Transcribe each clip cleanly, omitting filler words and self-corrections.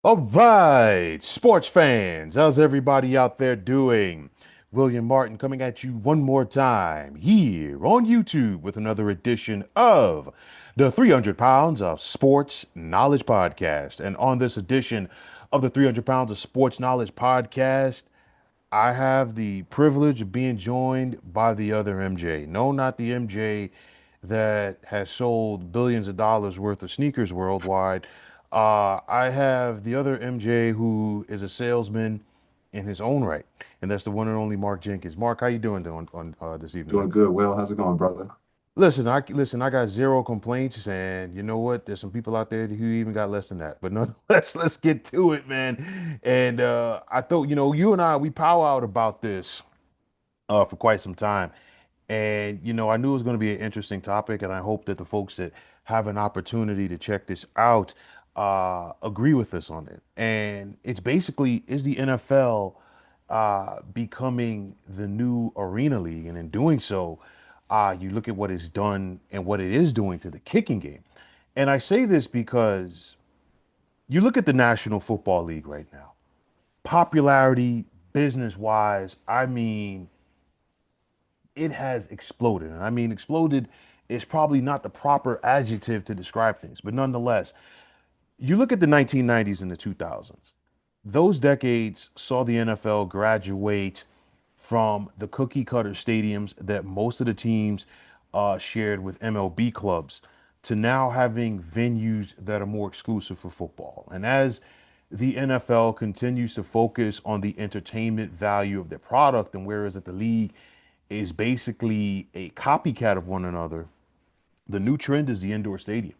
All right, sports fans, how's everybody out there doing? William Martin coming at you one more time here on YouTube with another edition of the 300 Pounds of Sports Knowledge Podcast. And on this edition of the 300 Pounds of Sports Knowledge Podcast, I have the privilege of being joined by the other MJ. No, not the MJ that has sold billions of dollars worth of sneakers worldwide. I have the other MJ who is a salesman in his own right, and that's the one and only Mark Jenkins. Mark, how you doing on this evening, Doing man? good, Will. How's it going, brother? Listen. I got zero complaints, and you know what? There's some people out there who even got less than that. But nonetheless, let's get to it, man. And I thought, you and I we powwowed about this for quite some time. And, I knew it was going to be an interesting topic, and I hope that the folks that have an opportunity to check this out agree with us on it. And it's basically, is the NFL becoming the new arena league? And in doing so, you look at what it's done and what it is doing to the kicking game. And I say this because you look at the National Football League right now, popularity, business wise, I mean, it has exploded. And I mean, exploded is probably not the proper adjective to describe things, but nonetheless, you look at the 1990s and the 2000s. Those decades saw the NFL graduate from the cookie cutter stadiums that most of the teams shared with MLB clubs to now having venues that are more exclusive for football. And as the NFL continues to focus on the entertainment value of their product, and whereas at the league is basically a copycat of one another, the new trend is the indoor stadium.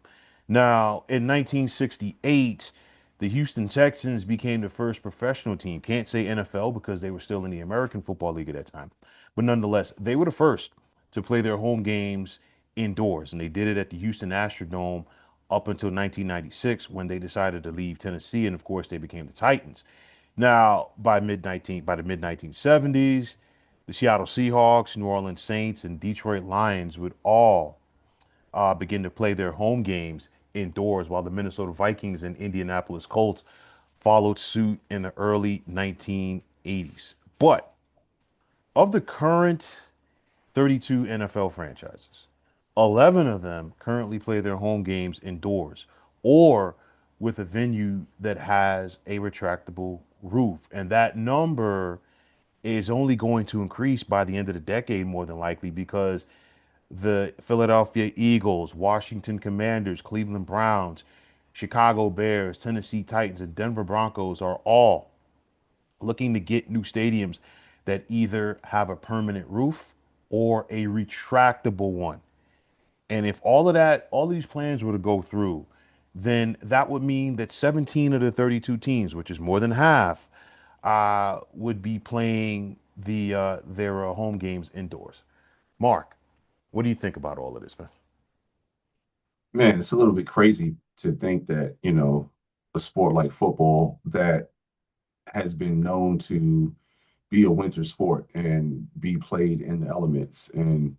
Now, in 1968, the Houston Texans became the first professional team. Can't say NFL because they were still in the American Football League at that time. But nonetheless, they were the first to play their home games indoors. And they did it at the Houston Astrodome up until 1996 when they decided to leave Tennessee. And of course, they became the Titans. Now, by the mid 1970s, the Seattle Seahawks, New Orleans Saints, and Detroit Lions would all begin to play their home games indoors, while the Minnesota Vikings and Indianapolis Colts followed suit in the early 1980s. But of the current 32 NFL franchises, 11 of them currently play their home games indoors or with a venue that has a retractable roof. And that number is only going to increase by the end of the decade, more than likely, because the Philadelphia Eagles, Washington Commanders, Cleveland Browns, Chicago Bears, Tennessee Titans, and Denver Broncos are all looking to get new stadiums that either have a permanent roof or a retractable one. And if all of these plans were to go through, then that would mean that 17 of the 32 teams, which is more than half, would be playing their home games indoors. Mark, what do you think about all of this, man? Man, it's a little bit crazy to think that, a sport like football that has been known to be a winter sport and be played in the elements and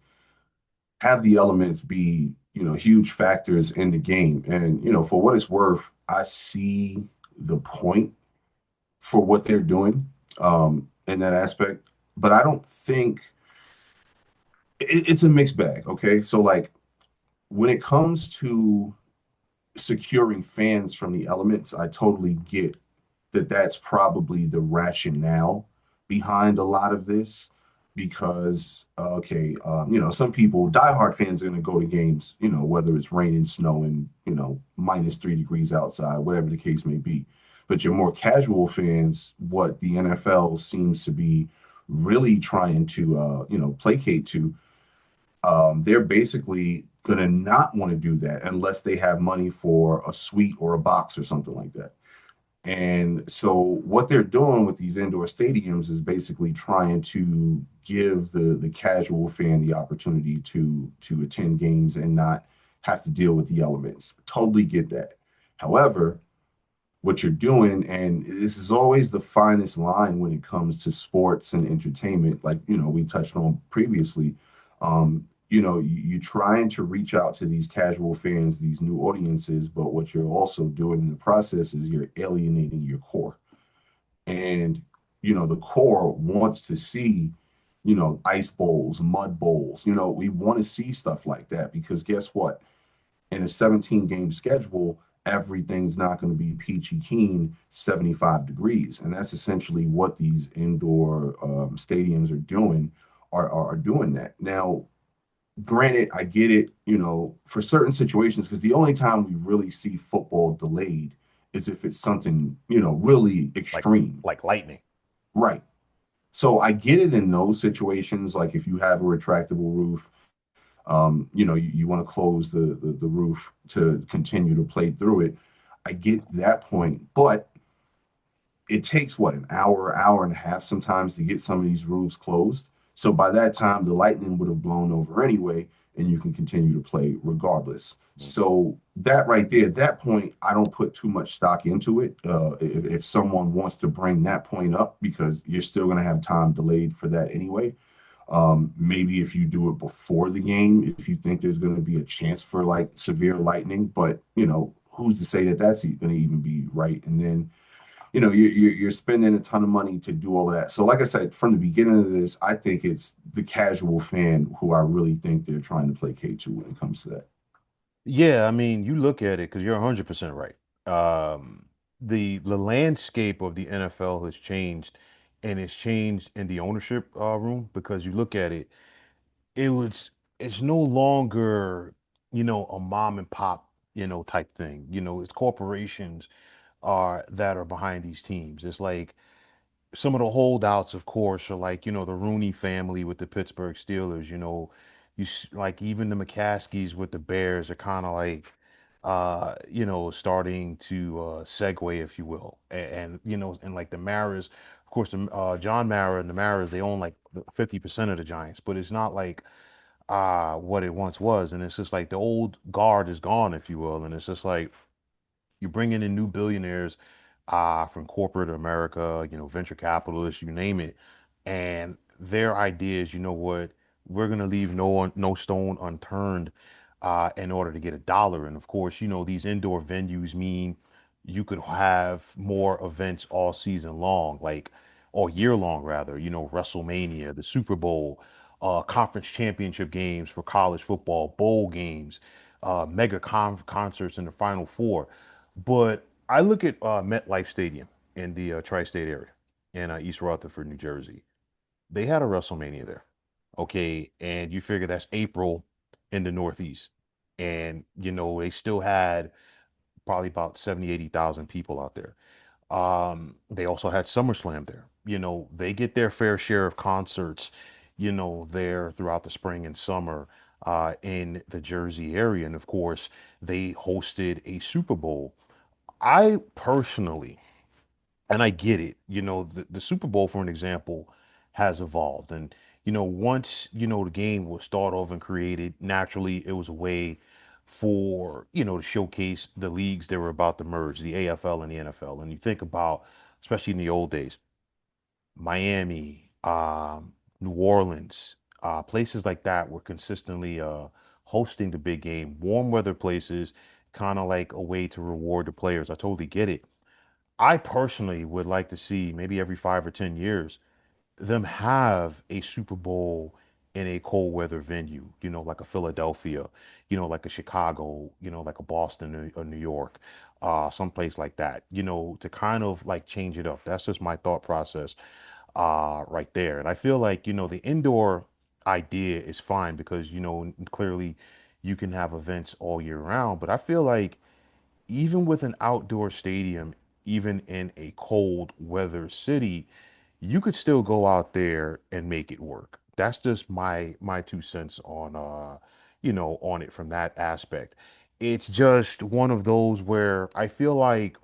have the elements be, huge factors in the game. And, for what it's worth, I see the point for what they're doing in that aspect, but I don't think it's a mixed bag. Okay. So, like, when it comes to securing fans from the elements, I totally get that that's probably the rationale behind a lot of this because okay, some people, diehard fans, are going to go to games, whether it's raining, snowing, -3 degrees outside, whatever the case may be. But your more casual fans, what the NFL seems to be really trying to placate to, they're basically going to not want to do that unless they have money for a suite or a box or something like that. And so what they're doing with these indoor stadiums is basically trying to give the casual fan the opportunity to attend games and not have to deal with the elements. Totally get that. However, what you're doing, and this is always the finest line when it comes to sports and entertainment, like we touched on previously. you're trying to reach out to these casual fans, these new audiences, but what you're also doing in the process is you're alienating your core. And, the core wants to see, ice bowls, mud bowls. We want to see stuff like that because guess what? In a 17 game schedule, everything's not going to be peachy keen 75 degrees. And that's essentially what these indoor stadiums are doing, are doing that. Now, granted, I get it, for certain situations, because the only time we really see football delayed is if it's something, really like extreme. like lightning. Right. So I get it in those situations, like if you have a retractable roof, you want to close the roof to continue to play through it. I get that point, but it takes what, an hour, hour and a half sometimes to get some of these roofs closed. So by that time, the lightning would have blown over anyway, and you can continue to play regardless. Mm. So that right there, that point, I don't put too much stock into it. If someone wants to bring that point up, because you're still going to have time delayed for that anyway. Maybe if you do it before the game, if you think there's going to be a chance for like severe lightning, but who's to say that that's going to even be right? And then you're spending a ton of money to do all of that. So, like I said, from the beginning of this, I think it's the casual fan who I really think they're trying to play K2 when it comes to that. Yeah, I mean, you look at it because you're 100% right. The landscape of the NFL has changed, and it's changed in the ownership room because you look at it, it was it's no longer, a mom and pop, type thing. It's corporations are that are behind these teams. It's like some of the holdouts, of course, are like, the Rooney family with the Pittsburgh Steelers, like even the McCaskies with the Bears are kind of like, starting to segue, if you will. And like the Maras, of course, the John Mara and the Maras, they own like 50% of the Giants, but it's not like what it once was. And it's just like the old guard is gone, if you will. And it's just like, you're bringing in new billionaires from corporate America, venture capitalists, you name it. And their idea is, what, we're going to leave no stone unturned in order to get a dollar. And of course, these indoor venues mean you could have more events all season long, like all year long, rather, WrestleMania, the Super Bowl, conference championship games for college football, bowl games, mega concerts in the Final Four. But I look at MetLife Stadium in the tri-state area in East Rutherford, New Jersey. They had a WrestleMania there. Okay, and you figure that's April in the Northeast. And they still had probably about 70, 80,000 people out there. They also had SummerSlam there. They get their fair share of concerts, there throughout the spring and summer in the Jersey area. And of course, they hosted a Super Bowl. I personally, and I get it, the Super Bowl, for an example, has evolved. And, once, the game was thought of and created, naturally, it was a way for, to showcase the leagues that were about to merge, the AFL and the NFL. And you think about, especially in the old days, Miami, New Orleans, places like that were consistently hosting the big game, warm weather places, kind of like a way to reward the players. I totally get it. I personally would like to see maybe every 5 or 10 years them have a Super Bowl in a cold weather venue, like a Philadelphia, like a Chicago, like a Boston or New York, someplace like that, to kind of like change it up. That's just my thought process right there. And I feel like, the indoor idea is fine because, clearly you can have events all year round. But I feel like even with an outdoor stadium, even in a cold weather city, you could still go out there and make it work. That's just my 2 cents on on it from that aspect. It's just one of those where I feel like,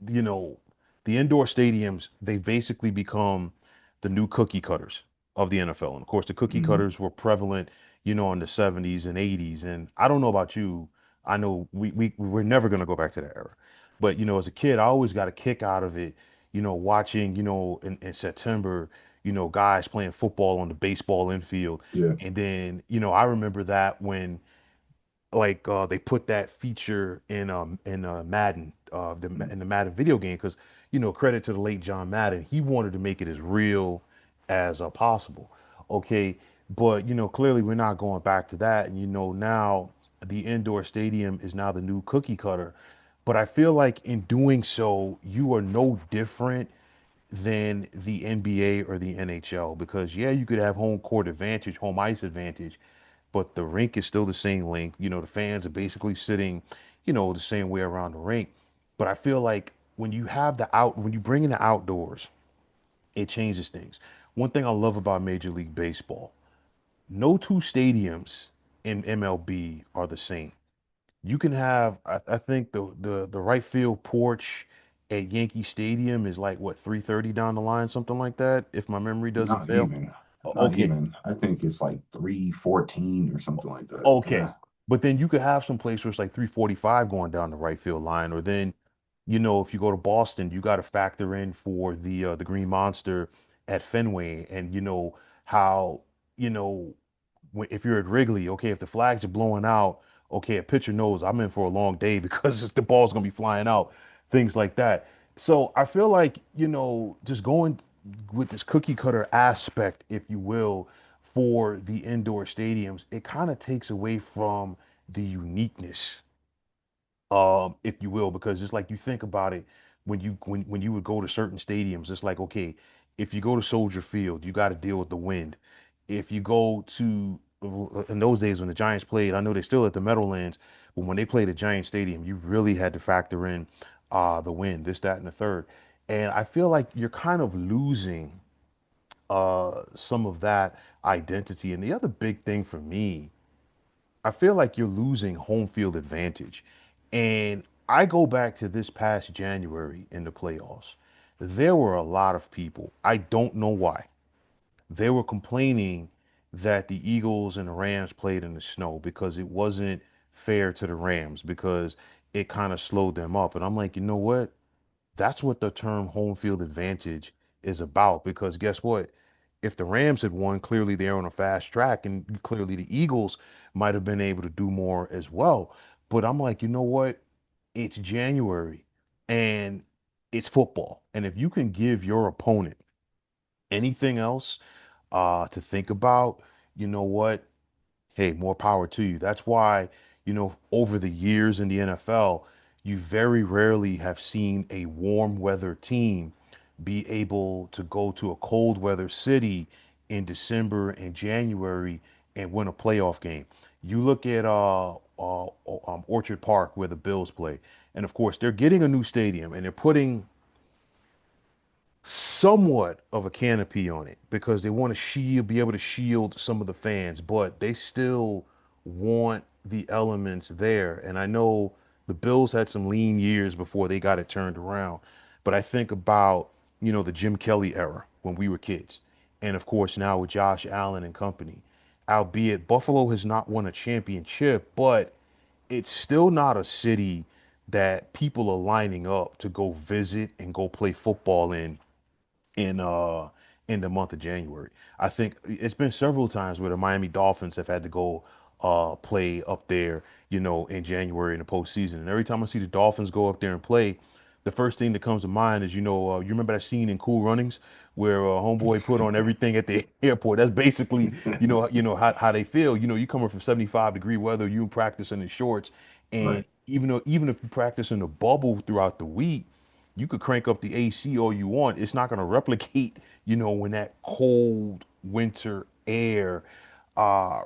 you know, the indoor stadiums, they've basically become the new cookie cutters of the NFL. And of course, the cookie Mhm. cutters were prevalent, in the 70s and 80s. And I don't know about you. I know we're never going to go back to that era. But, as a kid, I always got a kick out of it, watching, in September, guys playing football on the baseball infield. Yeah. And then, I remember that when like they put that feature in Madden in the Madden video game because credit to the late John Madden, he wanted to make it as real as possible. Okay, but clearly we're not going back to that, and now the indoor stadium is now the new cookie cutter. But I feel like in doing so, you are no different than the NBA or the NHL because yeah, you could have home court advantage, home ice advantage, but the rink is still the same length. The fans are basically sitting, the same way around the rink. But I feel like when you bring in the outdoors, it changes things. One thing I love about Major League Baseball, no two stadiums in MLB are the same. You can have, I think the right field porch at Yankee Stadium is like what 330 down the line, something like that, if my memory doesn't Not fail. even. Not Okay, even. I think it's like 314 or something like that. okay. Yeah. But then you could have some place where it's like 345 going down the right field line, or then, if you go to Boston, you got to factor in for the Green Monster at Fenway, and how you know if you're at Wrigley, okay, if the flags are blowing out, okay, a pitcher knows I'm in for a long day because the ball's gonna be flying out, things like that. So I feel like, just going with this cookie cutter aspect, if you will, for the indoor stadiums, it kind of takes away from the uniqueness, if you will, because it's like you think about it when you would go to certain stadiums, it's like, okay, if you go to Soldier Field, you got to deal with the wind. If you go to in those days when the Giants played, I know they're still at the Meadowlands, but when they played at Giant Stadium, you really had to factor in the wind, this, that, and the third. And I feel like you're kind of losing some of that identity. And the other big thing for me, I feel like you're losing home field advantage. And I go back to this past January in the playoffs. There were a lot of people, I don't know why, they were complaining that the Eagles and the Rams played in the snow because it wasn't fair to the Rams because it kind of slowed them up. And I'm like, you know what? That's what the term home field advantage is about. Because guess what? If the Rams had won, clearly they're on a fast track, and clearly the Eagles might have been able to do more as well. But I'm like, you know what? It's January and it's football. And if you can give your opponent anything else to think about, you know what? Hey, more power to you. That's why, over the years in the NFL, you very rarely have seen a warm weather team be able to go to a cold weather city in December and January and win a playoff game. You look at Orchard Park where the Bills play, and of course they're getting a new stadium and they're putting somewhat of a canopy on it because they want to be able to shield some of the fans, but they still want the elements there. And I know the Bills had some lean years before they got it turned around, but I think about, the Jim Kelly era when we were kids. And of course, now with Josh Allen and company, albeit Buffalo has not won a championship, but it's still not a city that people are lining up to go visit and go play football in uh in the month of January. I think it's been several times where the Miami Dolphins have had to go play up there, in January in the postseason. And every time I see the Dolphins go up there and play, the first thing that comes to mind is, you remember that scene in Cool Runnings where Homeboy put on everything at the airport. That's basically, how they feel. You coming from 75-degree weather, you practicing in shorts, and Right. even if you practice in a bubble throughout the week, you could crank up the AC all you want. It's not going to replicate, when that cold winter air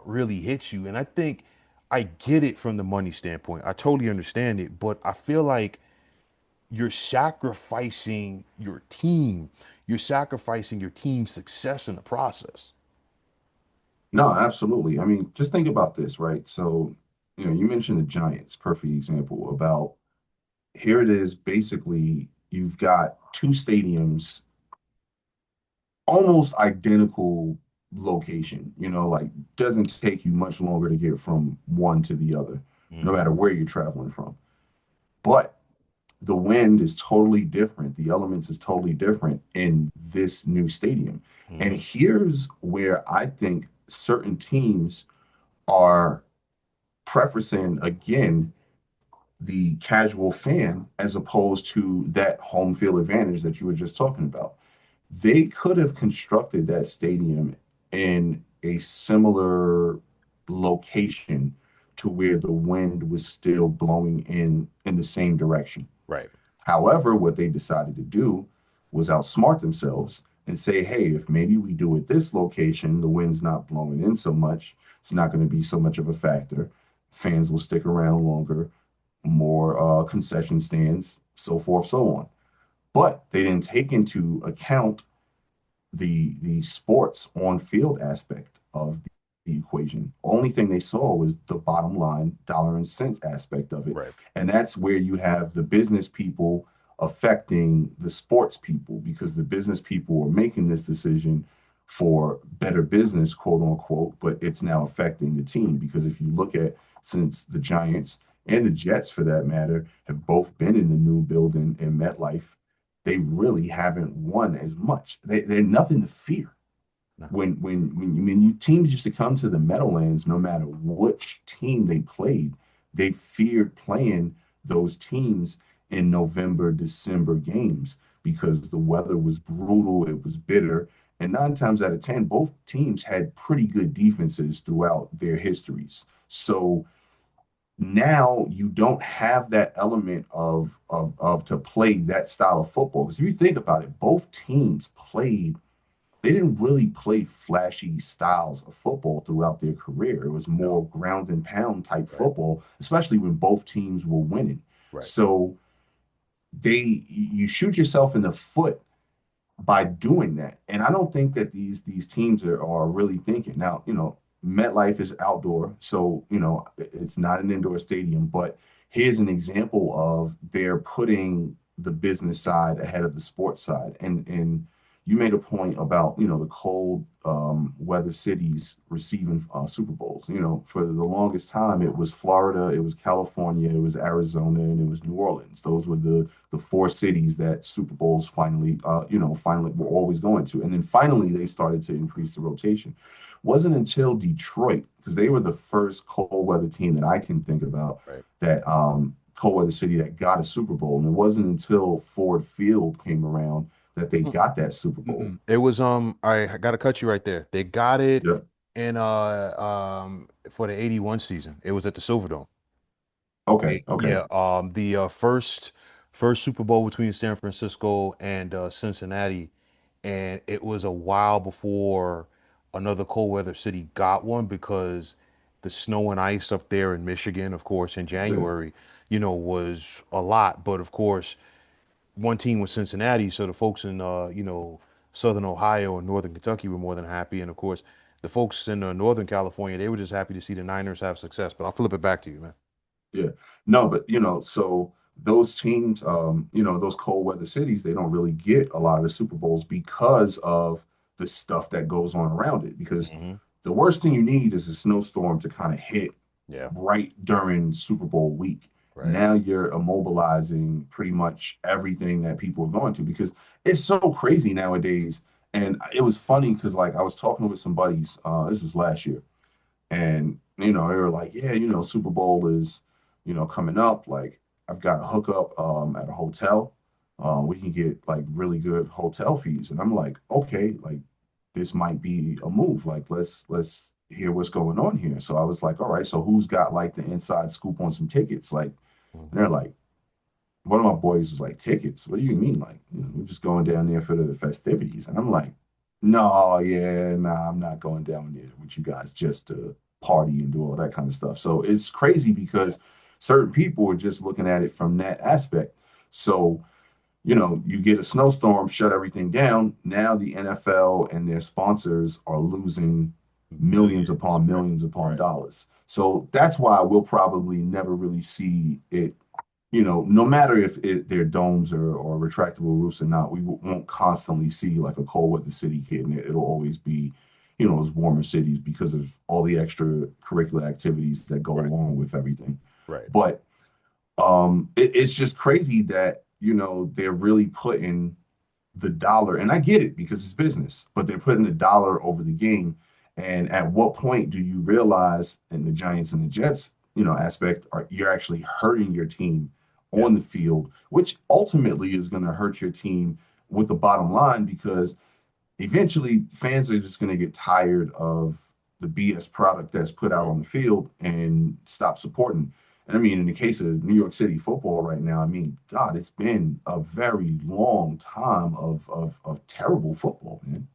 really hits you. And I think I get it from the money standpoint. I totally understand it, but I feel like you're sacrificing your team. You're sacrificing your team's success in the process. No, absolutely. I mean, just think about this, right? So, you mentioned the Giants, perfect example about here it is. Basically, you've got two stadiums, almost identical location, like doesn't take you much longer to get from one to the other, no Hmm. matter where you're traveling from. But the wind is totally different. The elements is totally different in this new stadium. And Hmm. here's where I think certain teams are preferencing again the casual fan as opposed to that home field advantage that you were just talking about. They could have constructed that stadium in a similar location to where the wind was still blowing in the same direction. Right. However, what they decided to do was outsmart themselves and say, hey, if maybe we do it this location, the wind's not blowing in so much, it's not going to be so much of a factor. Fans will stick around longer, more concession stands, so forth, so on. But they didn't take into account the sports on field aspect of the equation. Only thing they saw was the bottom line dollar and cents aspect of it. Right. And that's where you have the business people affecting the sports people because the business people are making this decision for better business, quote unquote, but it's now affecting the team because if you look at since the Giants and the Jets for that matter have both been in the new building in MetLife, they really haven't won as much. They're nothing to fear. No. When teams used to come to the Meadowlands, no matter which team they played, they feared playing those teams in November, December games because the weather was brutal, it was bitter, and 9 times out of 10, both teams had pretty good defenses throughout their histories. So now you don't have that element of to play that style of football. Because if you think about it, both teams played, they didn't really play flashy styles of football throughout their career. It was No. more ground and pound type Right. football, especially when both teams were winning. Right. So you shoot yourself in the foot by doing that. And I don't think that these teams are really thinking. Now, MetLife is outdoor, so it's not an indoor stadium, but here's an example of they're putting the business side ahead of the sports side. And you made a point about, the cold weather cities receiving Super Bowls. For the longest time, it was Florida, it was California, it was Arizona, and it was New Orleans. Those were the four cities that Super Bowls finally were always going to. And then finally, they started to increase the rotation. Wasn't until Detroit, because they were the first cold weather team that I can think about Right. that cold weather city that got a Super Bowl. And it wasn't until Ford Field came around that they got that Super Bowl. Mm-mm. It was I gotta cut you right there. They got it Yeah. in for the 81 season. It was at the Silverdome. Okay. Okay. Yeah, the first Super Bowl between San Francisco and Cincinnati, and it was a while before another cold weather city got one because the snow and ice up there in Michigan, of course, in Yeah. January, was a lot. But of course, one team was Cincinnati, so the folks in Southern Ohio and Northern Kentucky were more than happy, and of course, the folks in Northern California, they were just happy to see the Niners have success. But I'll flip it back to you, man. Yeah. No, but so those teams, those cold weather cities, they don't really get a lot of the Super Bowls because of the stuff that goes on around it. Because Hmm. the worst thing you need is a snowstorm to kind of hit Yeah. right during Super Bowl week. Right. Now you're immobilizing pretty much everything that people are going to because it's so crazy nowadays. And it was funny because like I was talking with some buddies, this was last year, and they were like, yeah, Super Bowl is, coming up. Like, I've got a hookup at a hotel. We can get like really good hotel fees. And I'm like, okay, like this might be a move. Like, let's hear what's going on here. So I was like, all right, so who's got like the inside scoop on some tickets? Like, and Hmm. they're like, one of my boys was like, tickets? What do you mean? Like, we're just going down there for the festivities. And I'm like, no, yeah, nah, I'm not going down there with you guys just to party and do all that kind of stuff. So it's crazy Yeah. because certain people are just looking at it from that aspect. So, you get a snowstorm, shut everything down. Now the NFL and their sponsors are losing Millions. Right. millions upon Right. dollars. So that's why we'll probably never really see it, no matter if they're domes or retractable roofs or not, we won't constantly see like a cold weather city kid, and it'll always be, those warmer cities because of all the extracurricular activities that go Right. along with everything. Right. But It's just crazy that, they're really putting the dollar, and I get it because it's business, but they're putting the dollar over the game. And at what point do you realize in the Giants and the Jets, aspect, you're actually hurting your team Yeah. on the field, which ultimately is going to hurt your team with the bottom line because eventually fans are just going to get tired of the BS product that's put out Right. on the field and stop supporting. And I mean, in the case of New York City football right now, I mean, God, it's been a very long time of terrible football, man.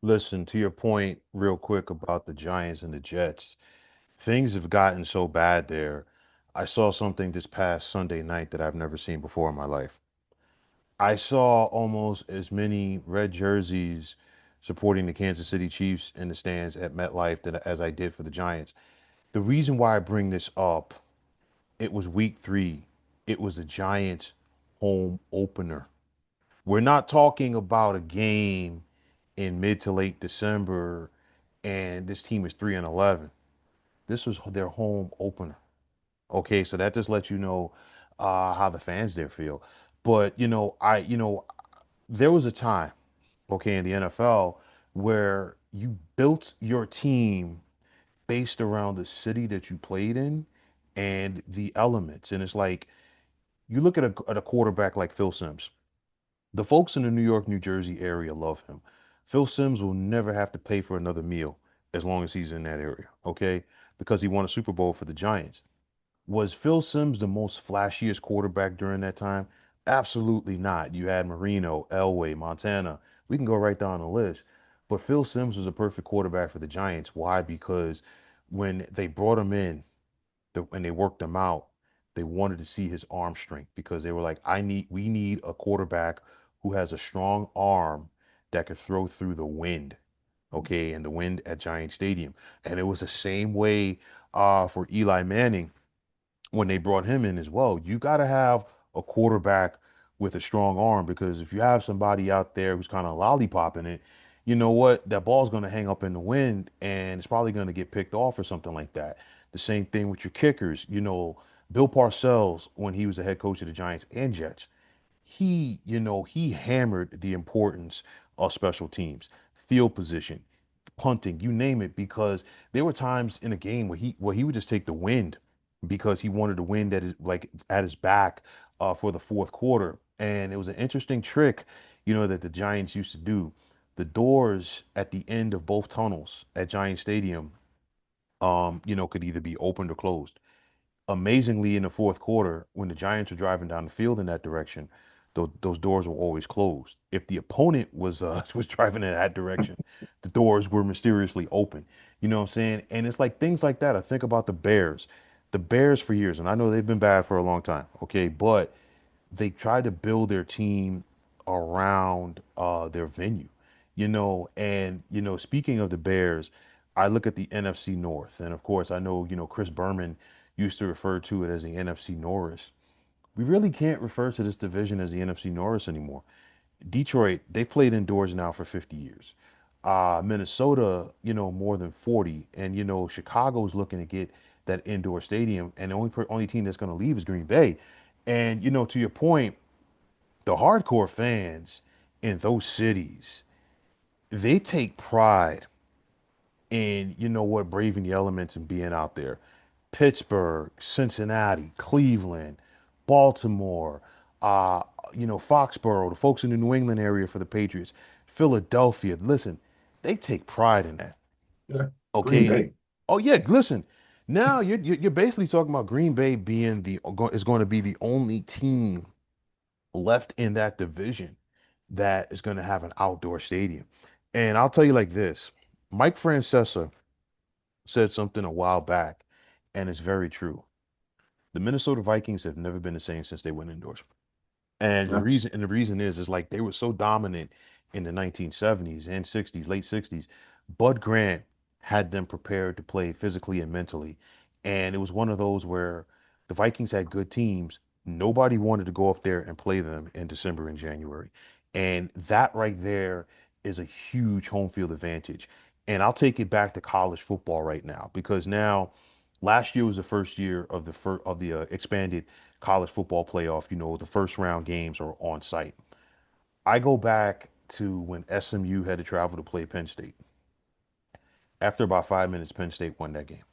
Listen, to your point, real quick about the Giants and the Jets, things have gotten so bad there. I saw something this past Sunday night that I've never seen before in my life. I saw almost as many red jerseys supporting the Kansas City Chiefs in the stands at MetLife as I did for the Giants. The reason why I bring this up, it was week 3. It was the Giants home opener. We're not talking about a game in mid to late December and this team is 3 and 11. This was their home opener. Okay, so that just lets you know how the fans there feel. But there was a time, okay, in the NFL where you built your team based around the city that you played in and the elements. And it's like you look at a quarterback like Phil Simms. The folks in the New York, New Jersey area love him. Phil Simms will never have to pay for another meal as long as he's in that area, okay? Because he won a Super Bowl for the Giants. Was Phil Simms the most flashiest quarterback during that time? Absolutely not. You had Marino, Elway, Montana. We can go right down the list. But Phil Simms was a perfect quarterback for the Giants. Why? Because when they brought him in, and they worked him out, they wanted to see his arm strength because they were like, we need a quarterback who has a strong arm that could throw through the wind. Okay, and the wind at Giant Stadium. And it was the same way for Eli Manning when they brought him in as well. You got to have a quarterback with a strong arm because if you have somebody out there who's kind of lollipopping it, you know what? That ball's going to hang up in the wind and it's probably going to get picked off or something like that. The same thing with your kickers. Bill Parcells, when he was the head coach of the Giants and Jets, he hammered the importance of special teams, field position, punting, you name it, because there were times in a game where he would just take the wind because he wanted the wind at his back for the fourth quarter. And it was an interesting trick, that the Giants used to do. The doors at the end of both tunnels at Giant Stadium, could either be opened or closed. Amazingly, in the fourth quarter, when the Giants were driving down the field in that direction, those doors were always closed. If the opponent was was driving in that direction, the doors were mysteriously open. You know what I'm saying? And it's like things like that. I think about the Bears. The Bears for years, and I know they've been bad for a long time, okay, but they tried to build their team around their venue, and speaking of the Bears, I look at the NFC North, and of course, I know Chris Berman used to refer to it as the NFC Norris. We really can't refer to this division as the NFC Norris anymore. Detroit, they played indoors now for 50 years. Minnesota, more than 40, and Chicago's looking to get that indoor stadium, and the only team that's going to leave is Green Bay. And to your point, the hardcore fans in those cities, they take pride in braving the elements and being out there. Pittsburgh, Cincinnati, Cleveland, Baltimore, uh, Foxborough, the folks in the New England area for the Patriots, Philadelphia. Listen, they take pride in that. Yeah. Green Okay. Bay. Oh yeah, listen. Now you're basically talking about Green Bay being is going to be the only team left in that division that is going to have an outdoor stadium. And I'll tell you like this, Mike Francesa said something a while back, and it's very true. The Minnesota Vikings have never been the same since they went indoors. And the Yeah. reason is like they were so dominant in the 1970s and 60s, late 60s. Bud Grant had them prepared to play physically and mentally. And it was one of those where the Vikings had good teams. Nobody wanted to go up there and play them in December and January. And that right there is a huge home field advantage. And I'll take it back to college football right now because now last year was the first year of the expanded college football playoff, the first round games are on site. I go back to when SMU had to travel to play Penn State. After about 5 minutes, Penn State won that game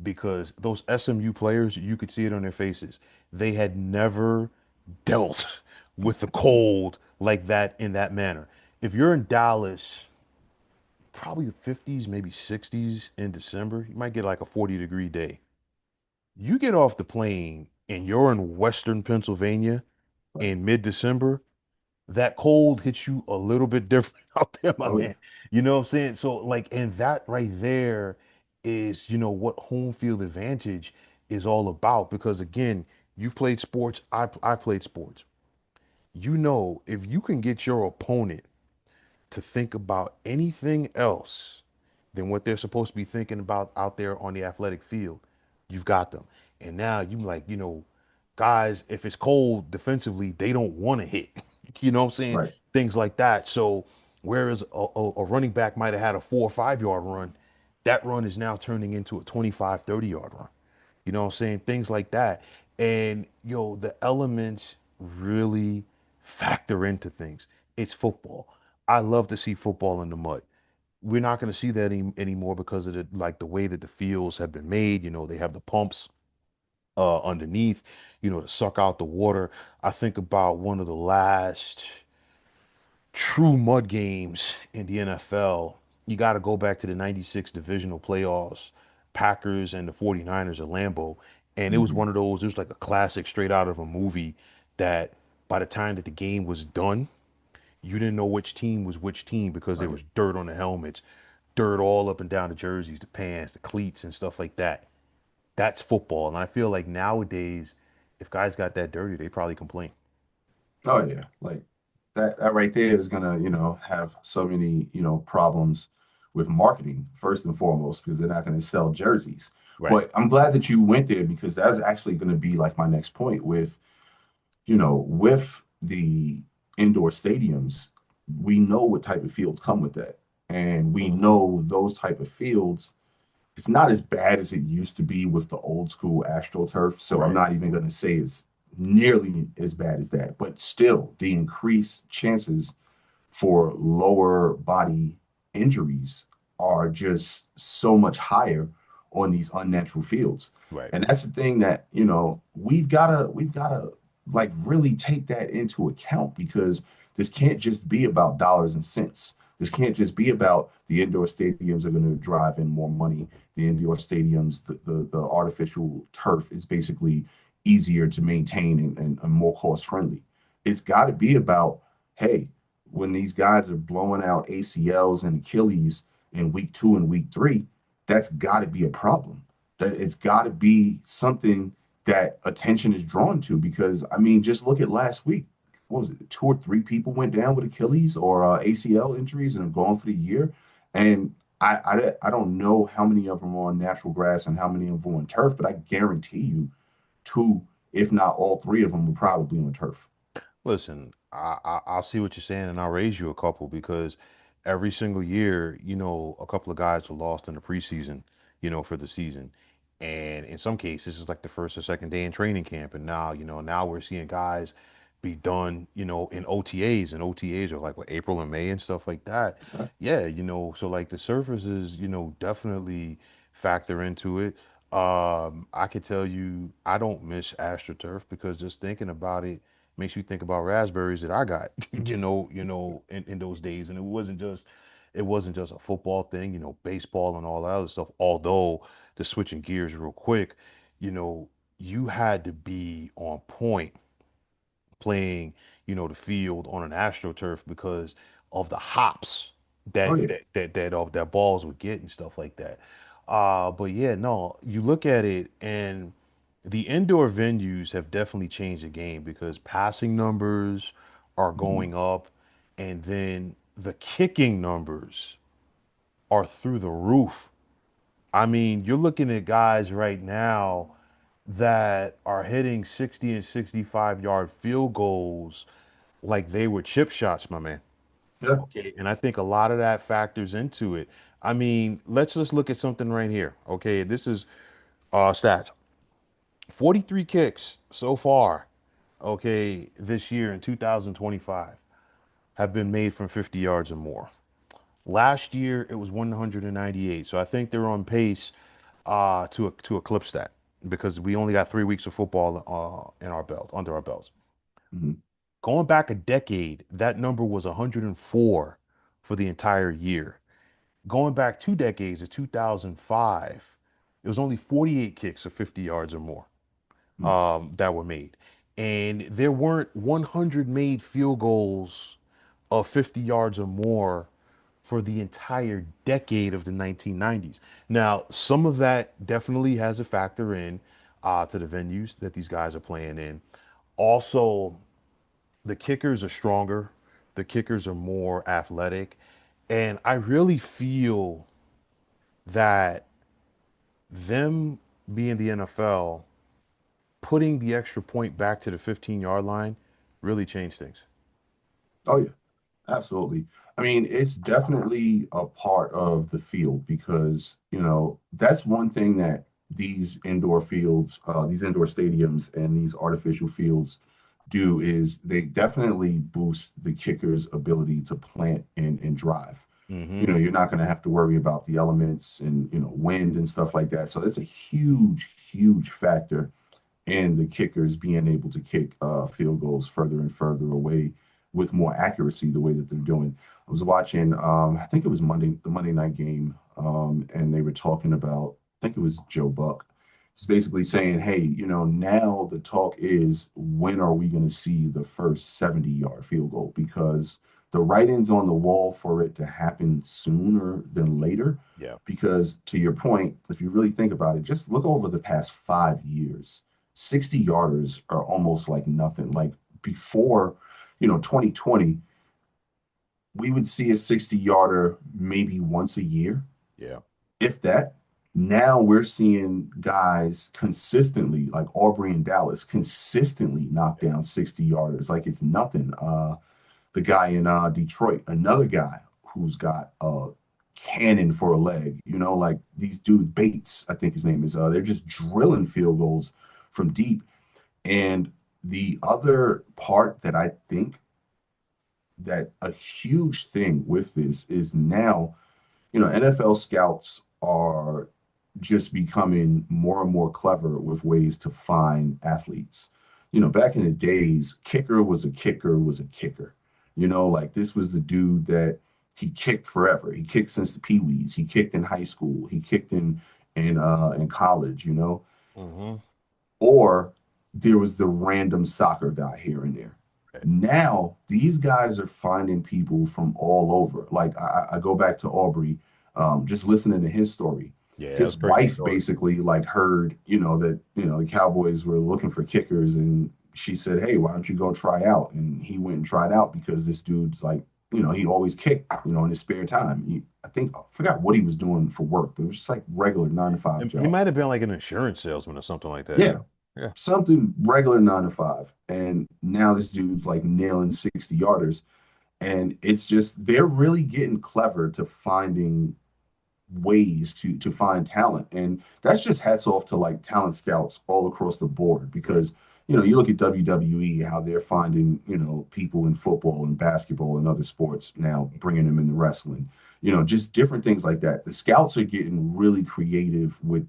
because those SMU players, you could see it on their faces. They had never dealt with the cold like that in that manner. If you're in Dallas, probably the 50s, maybe 60s in December, you might get like a 40-degree day. You get off the plane and you're in Western Pennsylvania Right. in mid-December, that cold hits you a little bit different out there, my Oh yeah. man. You know what I'm saying? So like, and that right there is, what home field advantage is all about. Because again, you've played sports, I played sports. If you can get your opponent to think about anything else than what they're supposed to be thinking about out there on the athletic field, you've got them. And now you like, guys, if it's cold defensively, they don't want to hit. You know what I'm saying? Right. Things like that. So whereas a running back might have had a 4 or 5 yard run, that run is now turning into a 25, 30 yard run. You know what I'm saying? Things like that. And the elements really factor into things. It's football. I love to see football in the mud. We're not going to see that anymore because of the way that the fields have been made. They have the pumps underneath, to suck out the water. I think about one of the last true mud games in the NFL. You got to go back to the 96 divisional playoffs, Packers and the 49ers at Lambeau. And it was Hmm. one of those, it was like a classic straight out of a movie that by the time that the game was done, you didn't know which team was which team because there Right. was dirt on the helmets, dirt all up and down the jerseys, the pants, the cleats, and stuff like that. That's football. And I feel like nowadays, if guys got that dirty, they probably complain. Oh yeah. Like that right there is gonna, have so many, problems with marketing first and foremost because they're not gonna sell jerseys. Right. But I'm glad that you went there because that's actually gonna be like my next point with the indoor stadiums, we know what type of fields come with that. And we Hmm. know those type of fields, it's not as bad as it used to be with the old school AstroTurf. So I'm Right. not even going to say it's nearly as bad as that, but still the increased chances for lower body injuries are just so much higher on these unnatural fields. Right. And that's the thing that, we've gotta like really take that into account because this can't just be about dollars and cents. This can't just be about the indoor stadiums are going to drive in more money. The indoor stadiums, the artificial turf is basically easier to maintain and more cost friendly. It's got to be about, hey, when these guys are blowing out ACLs and Achilles in week 2 and week 3, that's got to be a problem. That it's got to be something that attention is drawn to because I mean, just look at last week. What was it? 2 or 3 people went down with Achilles or ACL injuries and are gone for the year. And I don't know how many of them are on natural grass and how many of them are on turf, but I guarantee you, two, if not all three of them, were probably on turf. Listen, I'll see what you're saying, and I'll raise you a couple because every single year, a couple of guys are lost in the preseason, for the season, and in some cases, it's like the first or second day in training camp, and now we're seeing guys be done, in OTAs, and OTAs are like what April and May and stuff like that. Right? Yeah, so like the surfaces, definitely factor into it. I could tell you, I don't miss AstroTurf because just thinking about it makes you think about raspberries that I got, in those days. And it wasn't just a football thing, baseball and all that other stuff. Although the switching gears real quick, you know, you had to be on point playing, the field on an AstroTurf because of the hops Oh that yeah. that balls would get and stuff like that. But yeah, no, you look at it and the indoor venues have definitely changed the game because passing numbers are Mhm. going up and then the kicking numbers are through the roof. I mean, you're looking at guys right now that are hitting 60 and 65-yard field goals like they were chip shots, my man. Yeah. Okay. And I think a lot of that factors into it. I mean, let's just look at something right here. Okay. This is stats. 43 kicks so far, okay, this year in 2025 have been made from 50 yards or more. Last year it was 198. So I think they're on pace to eclipse that because we only got 3 weeks of football in our belt, under our belts. Mhm. Going back a decade, that number was 104 for the entire year. Going back 2 decades to 2005, it was only 48 kicks of 50 yards or more Mhm. that were made. And there weren't 100 made field goals of 50 yards or more for the entire decade of the 1990s. Now, some of that definitely has a factor in to the venues that these guys are playing in. Also, the kickers are stronger, the kickers are more athletic, and I really feel that them being the NFL, putting the extra point back to the 15-yard line really changed things. Oh yeah, absolutely. I mean, it's definitely a part of the field because, that's one thing that these indoor stadiums and these artificial fields do is they definitely boost the kicker's ability to plant and drive. Hmm. You're not going to have to worry about the elements and, wind and stuff like that. So it's a huge, huge factor and the kickers being able to kick field goals further and further away with more accuracy the way that they're doing. I was watching, I think it was the Monday night game, and they were talking about, I think it was Joe Buck. He's basically saying, hey, now the talk is when are we going to see the first 70-yard field goal? Because the writing's on the wall for it to happen sooner than later. Yeah. Because to your point, if you really think about it, just look over the past 5 years 60 yarders are almost like nothing. Like before, 2020, we would see a 60 yarder maybe once a year, Yeah. if that. Now we're seeing guys consistently, like Aubrey and Dallas, consistently knock Yeah. down 60 yarders like it's nothing. The guy in Detroit, another guy who's got a cannon for a leg, like these dudes, Bates, I think his name is, they're just drilling field goals from deep. And the other part that I think that a huge thing with this is now, NFL scouts are just becoming more and more clever with ways to find athletes. Back in the days, kicker was a kicker was a kicker. Like this was the dude that he kicked forever. He kicked since the Pee-wees. He kicked in high school. He kicked in college. Hmm. Or there was the random soccer guy here and there. Right. Now these guys are finding people from all over. Like I go back to Aubrey, just listening to his story. Yeah, that was His a crazy wife story. basically like heard, that the Cowboys were looking for kickers, and she said, "Hey, why don't you go try out?" And he went and tried out because this dude's like, he always kicked, in his spare time. I forgot what he was doing for work, but it was just like regular 9 to 5 He job. might have been like an insurance salesman or something like that. Yeah, Yeah. Yeah. something regular 9 to 5. And now this dude's like nailing 60 yarders. And it's just they're really getting clever to finding ways to find talent. And that's just hats off to like talent scouts all across the board Right. because you look at WWE, how they're finding, people in football and basketball and other sports now, bringing them into wrestling, just different things like that. The scouts are getting really creative with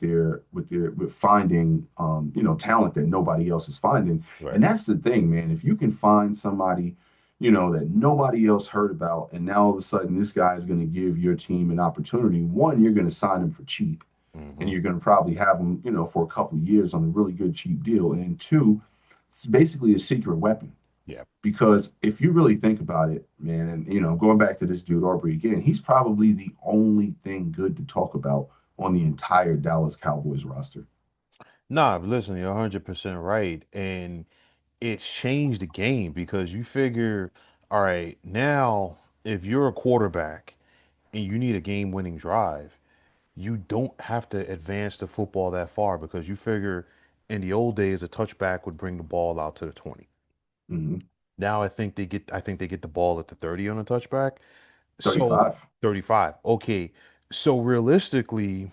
finding, talent that nobody else is finding. Right. And that's the thing, man. If you can find somebody that nobody else heard about. And now all of a sudden, this guy is going to give your team an opportunity. One, you're going to sign him for cheap, and Hmm. you're going to probably have him, for a couple of years on a really good cheap deal. And two, it's basically a secret weapon. Yeah. Because if you really think about it, man, and going back to this dude Aubrey again, he's probably the only thing good to talk about on the entire Dallas Cowboys roster. Nah, but listen, you're 100% right. And it's changed the game because you figure, all right, now if you're a quarterback and you need a game-winning drive, you don't have to advance the football that far because you figure in the old days a touchback would bring the ball out to the 20. Hmm. Now I think they get the ball at the 30 on a touchback. So 35. 35. Okay. So realistically,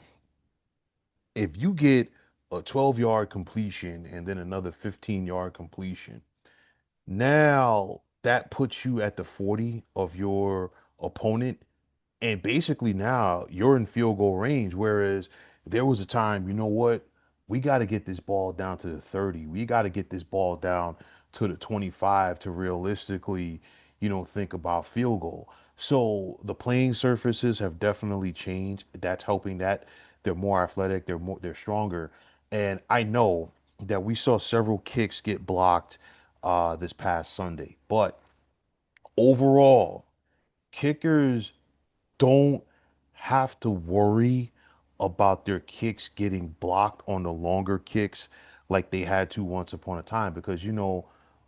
if you get a 12-yard completion and then another 15-yard completion. Now that puts you at the 40 of your opponent. And basically now you're in field goal range. Whereas there was a time, you know what? We got to get this ball down to the 30. We got to get this ball down to the 25 to realistically, think about field goal. So the playing surfaces have definitely changed. That's helping that. They're more athletic, they're stronger. And I know that we saw several kicks get blocked this past Sunday. But overall, kickers don't have to worry about their kicks getting blocked on the longer kicks like they had to once upon a time because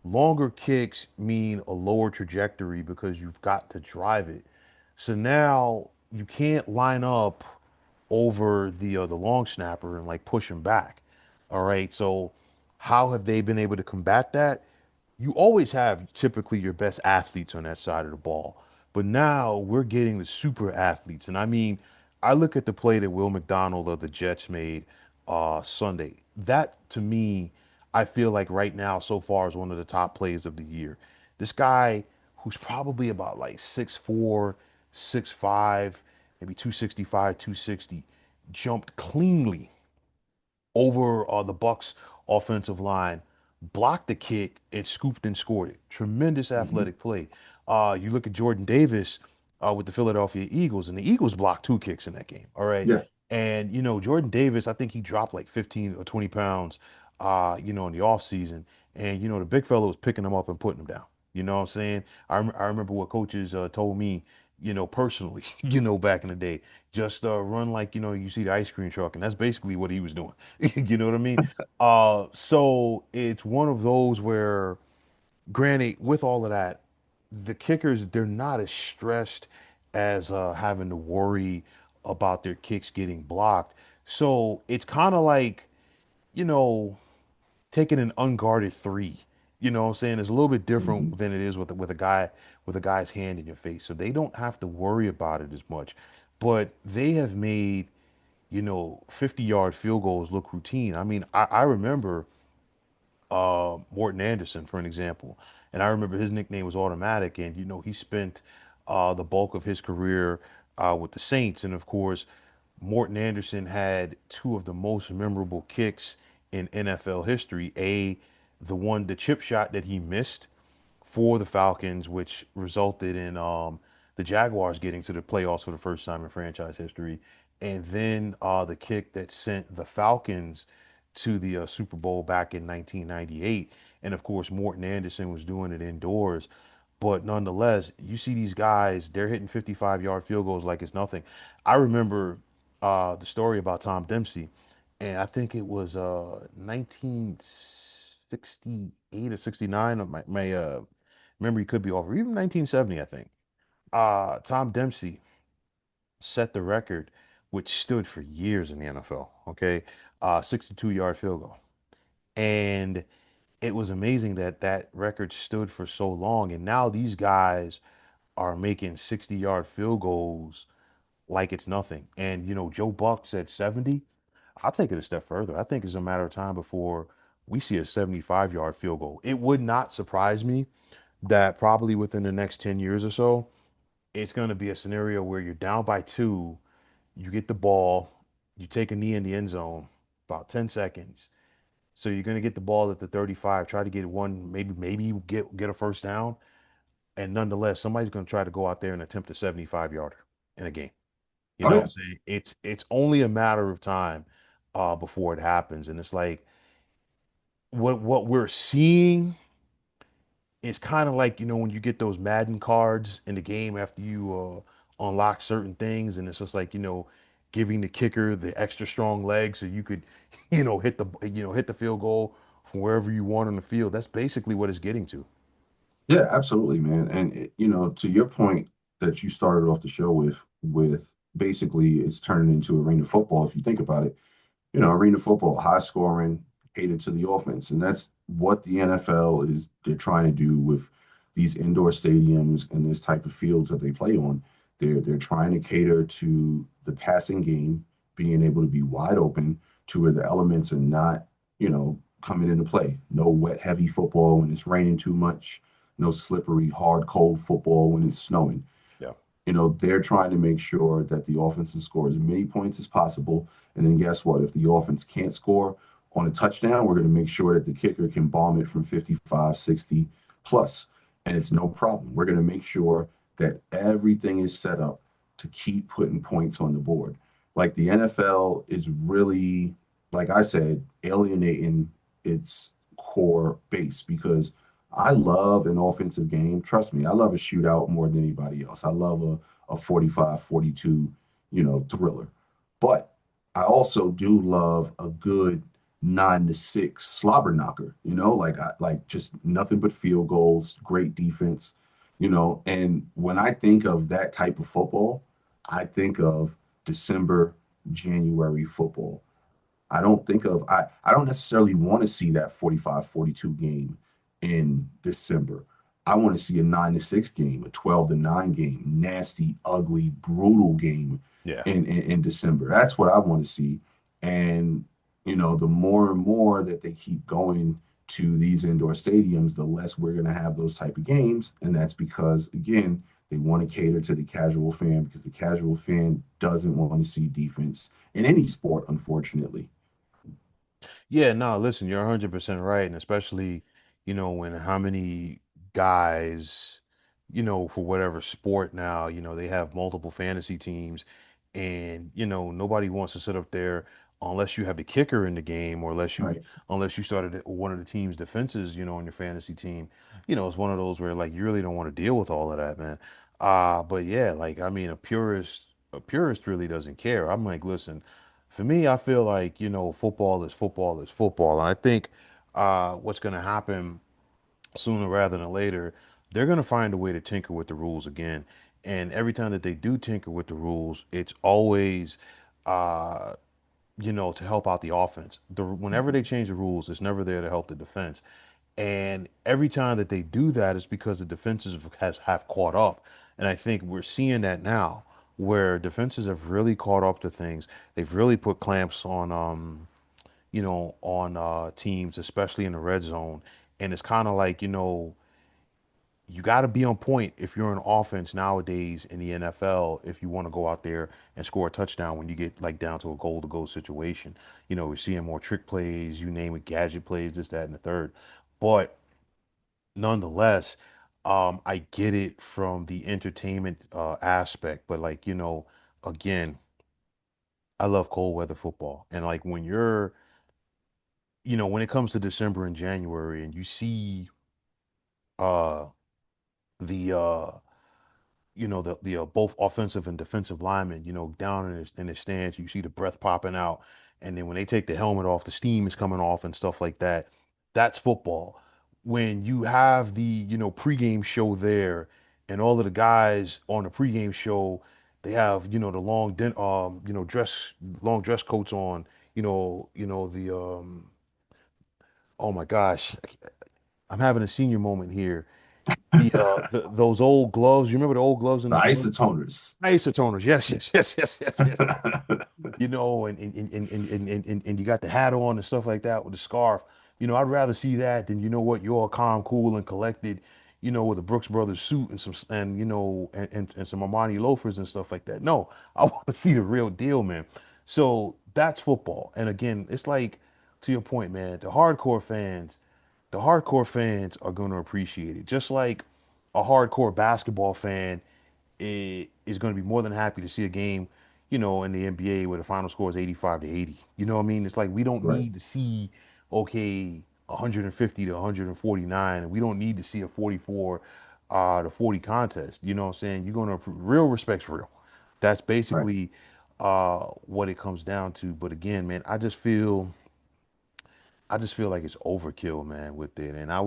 longer kicks mean a lower trajectory because you've got to drive it. So now you can't line up over the long snapper and like push him back. All right. So how have they been able to combat that? You always have typically your best athletes on that side of the ball. But now we're getting the super athletes. And I mean, I look at the play that Will McDonald of the Jets made Sunday. That to me, I feel like right now so far is one of the top plays of the year. This guy who's probably about like 6'4", 6'5", maybe 265, 260, jumped cleanly over the Bucks offensive line, blocked the kick, and scooped and scored it. Tremendous Hmm. athletic play. You look at Jordan Davis with the Philadelphia Eagles, and the Eagles blocked two kicks in that game. All right. Yeah. And, Jordan Davis, I think he dropped like 15 or 20 pounds, in the offseason. And, the big fella was picking him up and putting him down. You know what I'm saying? I remember what coaches told me, personally, back in the day. Just run like, you see the ice cream truck. And that's basically what he was doing. You know what I mean? So it's one of those where, granted, with all of that, the kickers, they're not as stressed as having to worry about their kicks getting blocked. So it's kind of like, you know, taking an unguarded three. You know what I'm saying? It's a little bit Hmm. different than it is with a guy with a guy's hand in your face. So they don't have to worry about it as much. But they have made 50-yard field goals look routine. I mean, I remember Morton Anderson, for an example, and I remember his nickname was Automatic, and he spent the bulk of his career with the Saints, and of course, Morton Anderson had two of the most memorable kicks in NFL history. The chip shot that he missed for the Falcons, which resulted in the Jaguars getting to the playoffs for the first time in franchise history, and then the kick that sent the Falcons to the Super Bowl back in 1998. And of course, Morton Anderson was doing it indoors. But nonetheless, you see these guys, they're hitting 55-yard field goals like it's nothing. I remember the story about Tom Dempsey, and I think it was 1968 or 69. My memory could be off, or even 1970, I think. Tom Dempsey set the record, which stood for years in the NFL. Okay, 62-yard field goal, and it was amazing that that record stood for so long. And now these guys are making 60-yard field goals like it's nothing. And Joe Buck said 70. I'll take it a step further. I think it's a matter of time before we see a 75-yard field goal. It would not surprise me that probably within the next 10 years or so, it's going to be a scenario where you're down by two, you get the ball, you take a knee in the end zone, about 10 seconds. So you're going to get the ball at the 35, try to get one, maybe you get a first down, and nonetheless, somebody's going to try to go out there and attempt a 75 yarder in a game. You Oh know what yeah. I'm saying? It's only a matter of time before it happens, and it's like what we're seeing it's kind of like, when you get those Madden cards in the game after you unlock certain things, and it's just like, giving the kicker the extra strong leg so you could, hit the field goal from wherever you want on the field. That's basically what it's getting to. Yeah, absolutely, man. And to your point that you started off the show with basically it's turning into arena football if you think about it. Arena football, high scoring, catered to the offense. And that's what the NFL is they're trying to do with these indoor stadiums and this type of fields that they play on. They're trying to cater to the passing game, being able to be wide open, to where the elements are not, coming into play. No wet, heavy football when it's raining too much. No slippery, hard, cold football when it's snowing. Yeah. They're trying to make sure that the offense can score as many points as possible. And then guess what? If the offense can't score on a touchdown, we're going to make sure that the kicker can bomb it from 55, 60 plus. And it's no problem. We're going to make sure that everything is set up to keep putting points on the board. Like the NFL is really, like I said, alienating its core base because I love an offensive game. Trust me, I love a shootout more than anybody else. I love a 45, 42, thriller. But I also do love a good 9-6 slobber knocker, like I like just nothing but field goals, great defense, and when I think of that type of football, I think of December, January football. I don't necessarily want to see that 45-42 game in December. I want to see a 9-6 game, a 12-9 game, nasty, ugly, brutal game Yeah. in December. That's what I want to see. And the more and more that they keep going to these indoor stadiums, the less we're going to have those type of games. And that's because again, they want to cater to the casual fan because the casual fan doesn't want to see defense in any sport, unfortunately. Yeah, no, listen, you're 100% right. And especially, when how many guys, for whatever sport now, they have multiple fantasy teams and, nobody wants to sit up there unless you have the kicker in the game or Right. unless you started one of the team's defenses, on your fantasy team. It's one of those where like you really don't want to deal with all of that, man. But yeah, like I mean, a purist really doesn't care. I'm like, listen, for me, I feel like, football is football is football. And I think what's going to happen sooner rather than later, they're going to find a way to tinker with the rules again. And every time that they do tinker with the rules, it's always, uh, to help out the offense. Whenever they change the rules, it's never there to help the defense. And every time that they do that, it's because the defenses have caught up. And I think we're seeing that now, where defenses have really caught up to things. They've really put clamps on on teams, especially in the red zone. And it's kind of like, you got to be on point if you're an offense nowadays in the NFL if you want to go out there and score a touchdown when you get like down to a goal to go situation. We're seeing more trick plays, you name it, gadget plays, this, that, and the third. But nonetheless, I get it from the entertainment aspect, but like, again, I love cold weather football. And like when it comes to December and January and you see uh the the both offensive and defensive linemen, down in the stands, you see the breath popping out, and then when they take the helmet off, the steam is coming off and stuff like that. That's football. When you have the pregame show there, and all of the guys on the pregame show, they have the long dress coats on, the oh my gosh, I'm having a senior moment here. Those old gloves. You remember the old gloves in The the gym? isotoners. Isotoners. Yes, yes, yes, yes, yes, yes. And you got the hat on and stuff like that with the scarf. I'd rather see that than what you're all calm, cool, and collected. With a Brooks Brothers suit and some and and some Armani loafers and stuff like that. No, I want to see the real deal, man. So that's football. And again, it's like to your point, man. The hardcore fans are going to appreciate it. Just like a hardcore basketball fan is going to be more than happy to see a game, in the NBA where the final score is 85 to 80. You know what I mean? It's like we don't Right, need to see, okay, 150 to 149, and we don't need to see a 44 to 40 contest. You know what I'm saying? You're going to real respect's real. That's right. basically what it comes down to. But again, man, I just feel like it's overkill, man, with it. And I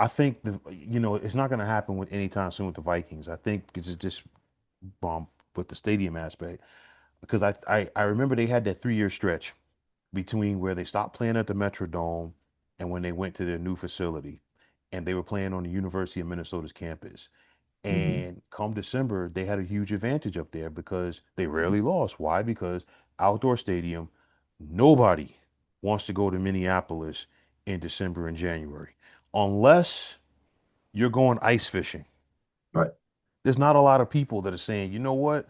think it's not going to happen with anytime soon with the Vikings. I think because it's just with the stadium aspect. Because I remember they had that 3 year stretch between where they stopped playing at the Metrodome and when they went to their new facility, and they were playing on the University of Minnesota's campus. Hmm. And come December, they had a huge advantage up there because they rarely lost. Why? Because outdoor stadium, Nobody wants to go to Minneapolis in December and January unless you're going ice fishing. Right. There's not a lot of people that are saying, you know what?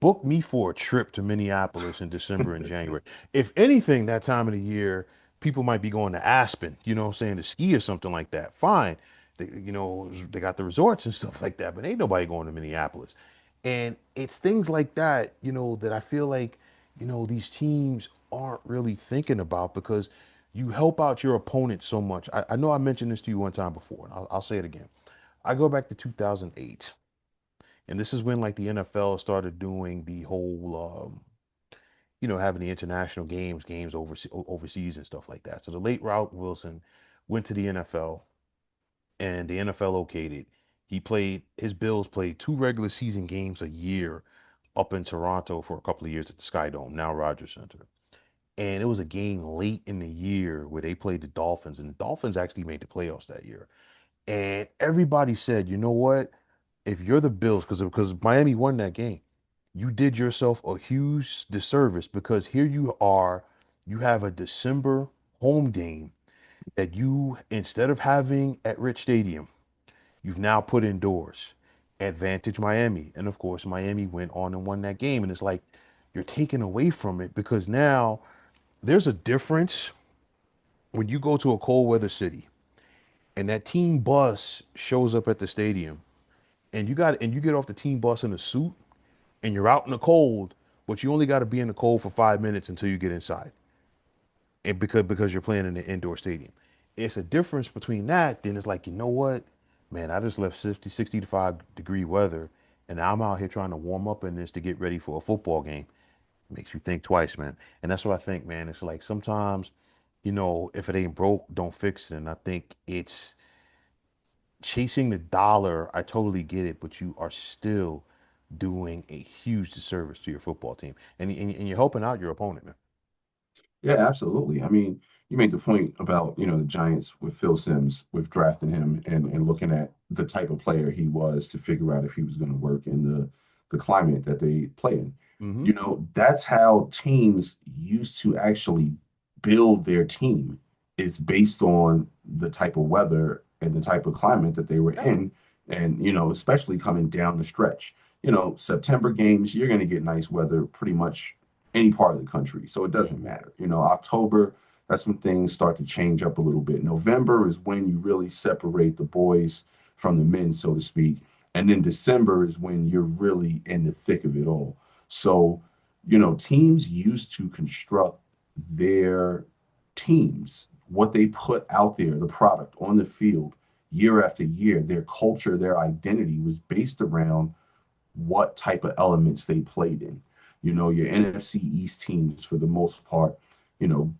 Book me for a trip to Minneapolis in December and January. If anything, that time of the year, people might be going to Aspen, you know what I'm saying, to ski or something like that. Fine. They got the resorts and stuff like that, but ain't nobody going to Minneapolis. And it's things like that, that I feel like, these teams aren't really thinking about because you help out your opponent so much. I know I mentioned this to you one time before, and I'll say it again. I go back to 2008. And this is when like the NFL started doing the whole, having the international games overseas and stuff like that. So the late Ralph Wilson went to the NFL, and the NFL okayed it. His Bills played two regular season games a year up in Toronto for a couple of years at the Sky Dome, now Rogers Center. And it was a game late in the year where they played the Dolphins, and the Dolphins actually made the playoffs that year. And everybody said, you know what? If you're the Bills, because Miami won that game, you did yourself a huge disservice because here you are, you have a December home game that you, instead of having at Rich Stadium, you've now put indoors. Advantage Miami. And of course, Miami went on and won that game. And it's like you're taken away from it because now there's a difference when you go to a cold weather city and that team bus shows up at the stadium and you get off the team bus in a suit and you're out in the cold, but you only got to be in the cold for 5 minutes until you get inside, and because you're playing in an indoor stadium, it's a difference between that. Then it's like, you know what, man, I just left 65-degree weather, and I'm out here trying to warm up in this to get ready for a football game. It makes you think twice, man. And that's what I think, man. It's like sometimes, if it ain't broke, don't fix it. And I think it's chasing the dollar. I totally get it, but you are still doing a huge disservice to your football team, and you're helping out your opponent, man. Yeah, absolutely. I mean, you made the point about, the Giants with Phil Simms, with drafting him and looking at the type of player he was to figure out if he was going to work in the climate that they play in. Hmm. That's how teams used to actually build their team is based on the type of weather and the type of climate that they were Yeah. in. And, especially coming down the stretch. September games, you're going to get nice weather pretty much any part of the country. So it doesn't Hmm. matter. October, that's when things start to change up a little bit. November is when you really separate the boys from the men, so to speak. And then December is when you're really in the thick of it all. So, teams used to construct their teams, what they put out there, the product on the field year after year, their culture, their identity was based around what type of elements they played in. Your NFC East teams, for the most part,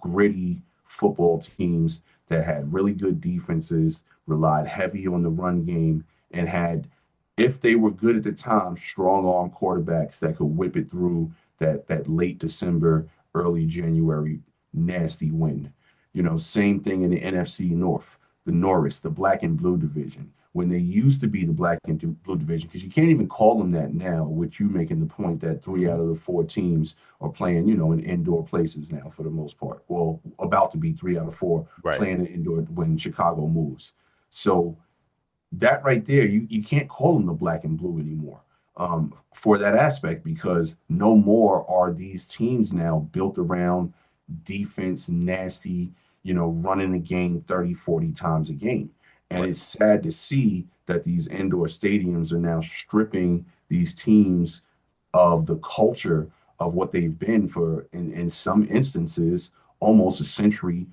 gritty football teams that had really good defenses, relied heavy on the run game, and had, if they were good at the time, strong arm quarterbacks that could whip it through that late December, early January nasty wind. Same thing in the NFC North, the Norris, the black and blue division when they used to be the black and blue division, because you can't even call them that now, with you making the point that three Hmm. out of the four teams are playing, in indoor places now for the most part. Well, about to be three out of four Right. playing in indoor when Chicago moves. So that right there, you can't call them the black and blue anymore for that aspect, because no more are these teams now built around defense, nasty, running the game 30, 40 times a game. And Right. it's sad to see that these indoor stadiums are now stripping these teams of the culture of what they've been for, in some instances, almost a century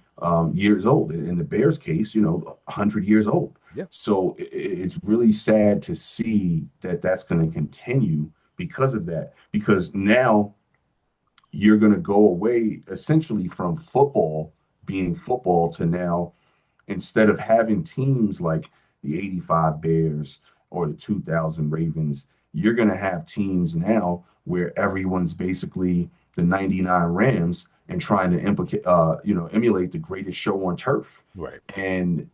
years old. In the Bears case, 100 years old. Yeah. So it's really sad to see that that's going to continue because of that. Because now you're going to go away essentially from football being football to now, instead of having teams like the 85 Bears or the 2000 Ravens, you're going to have teams now where everyone's basically the 99 Rams and trying to emulate the greatest show on turf. Right. And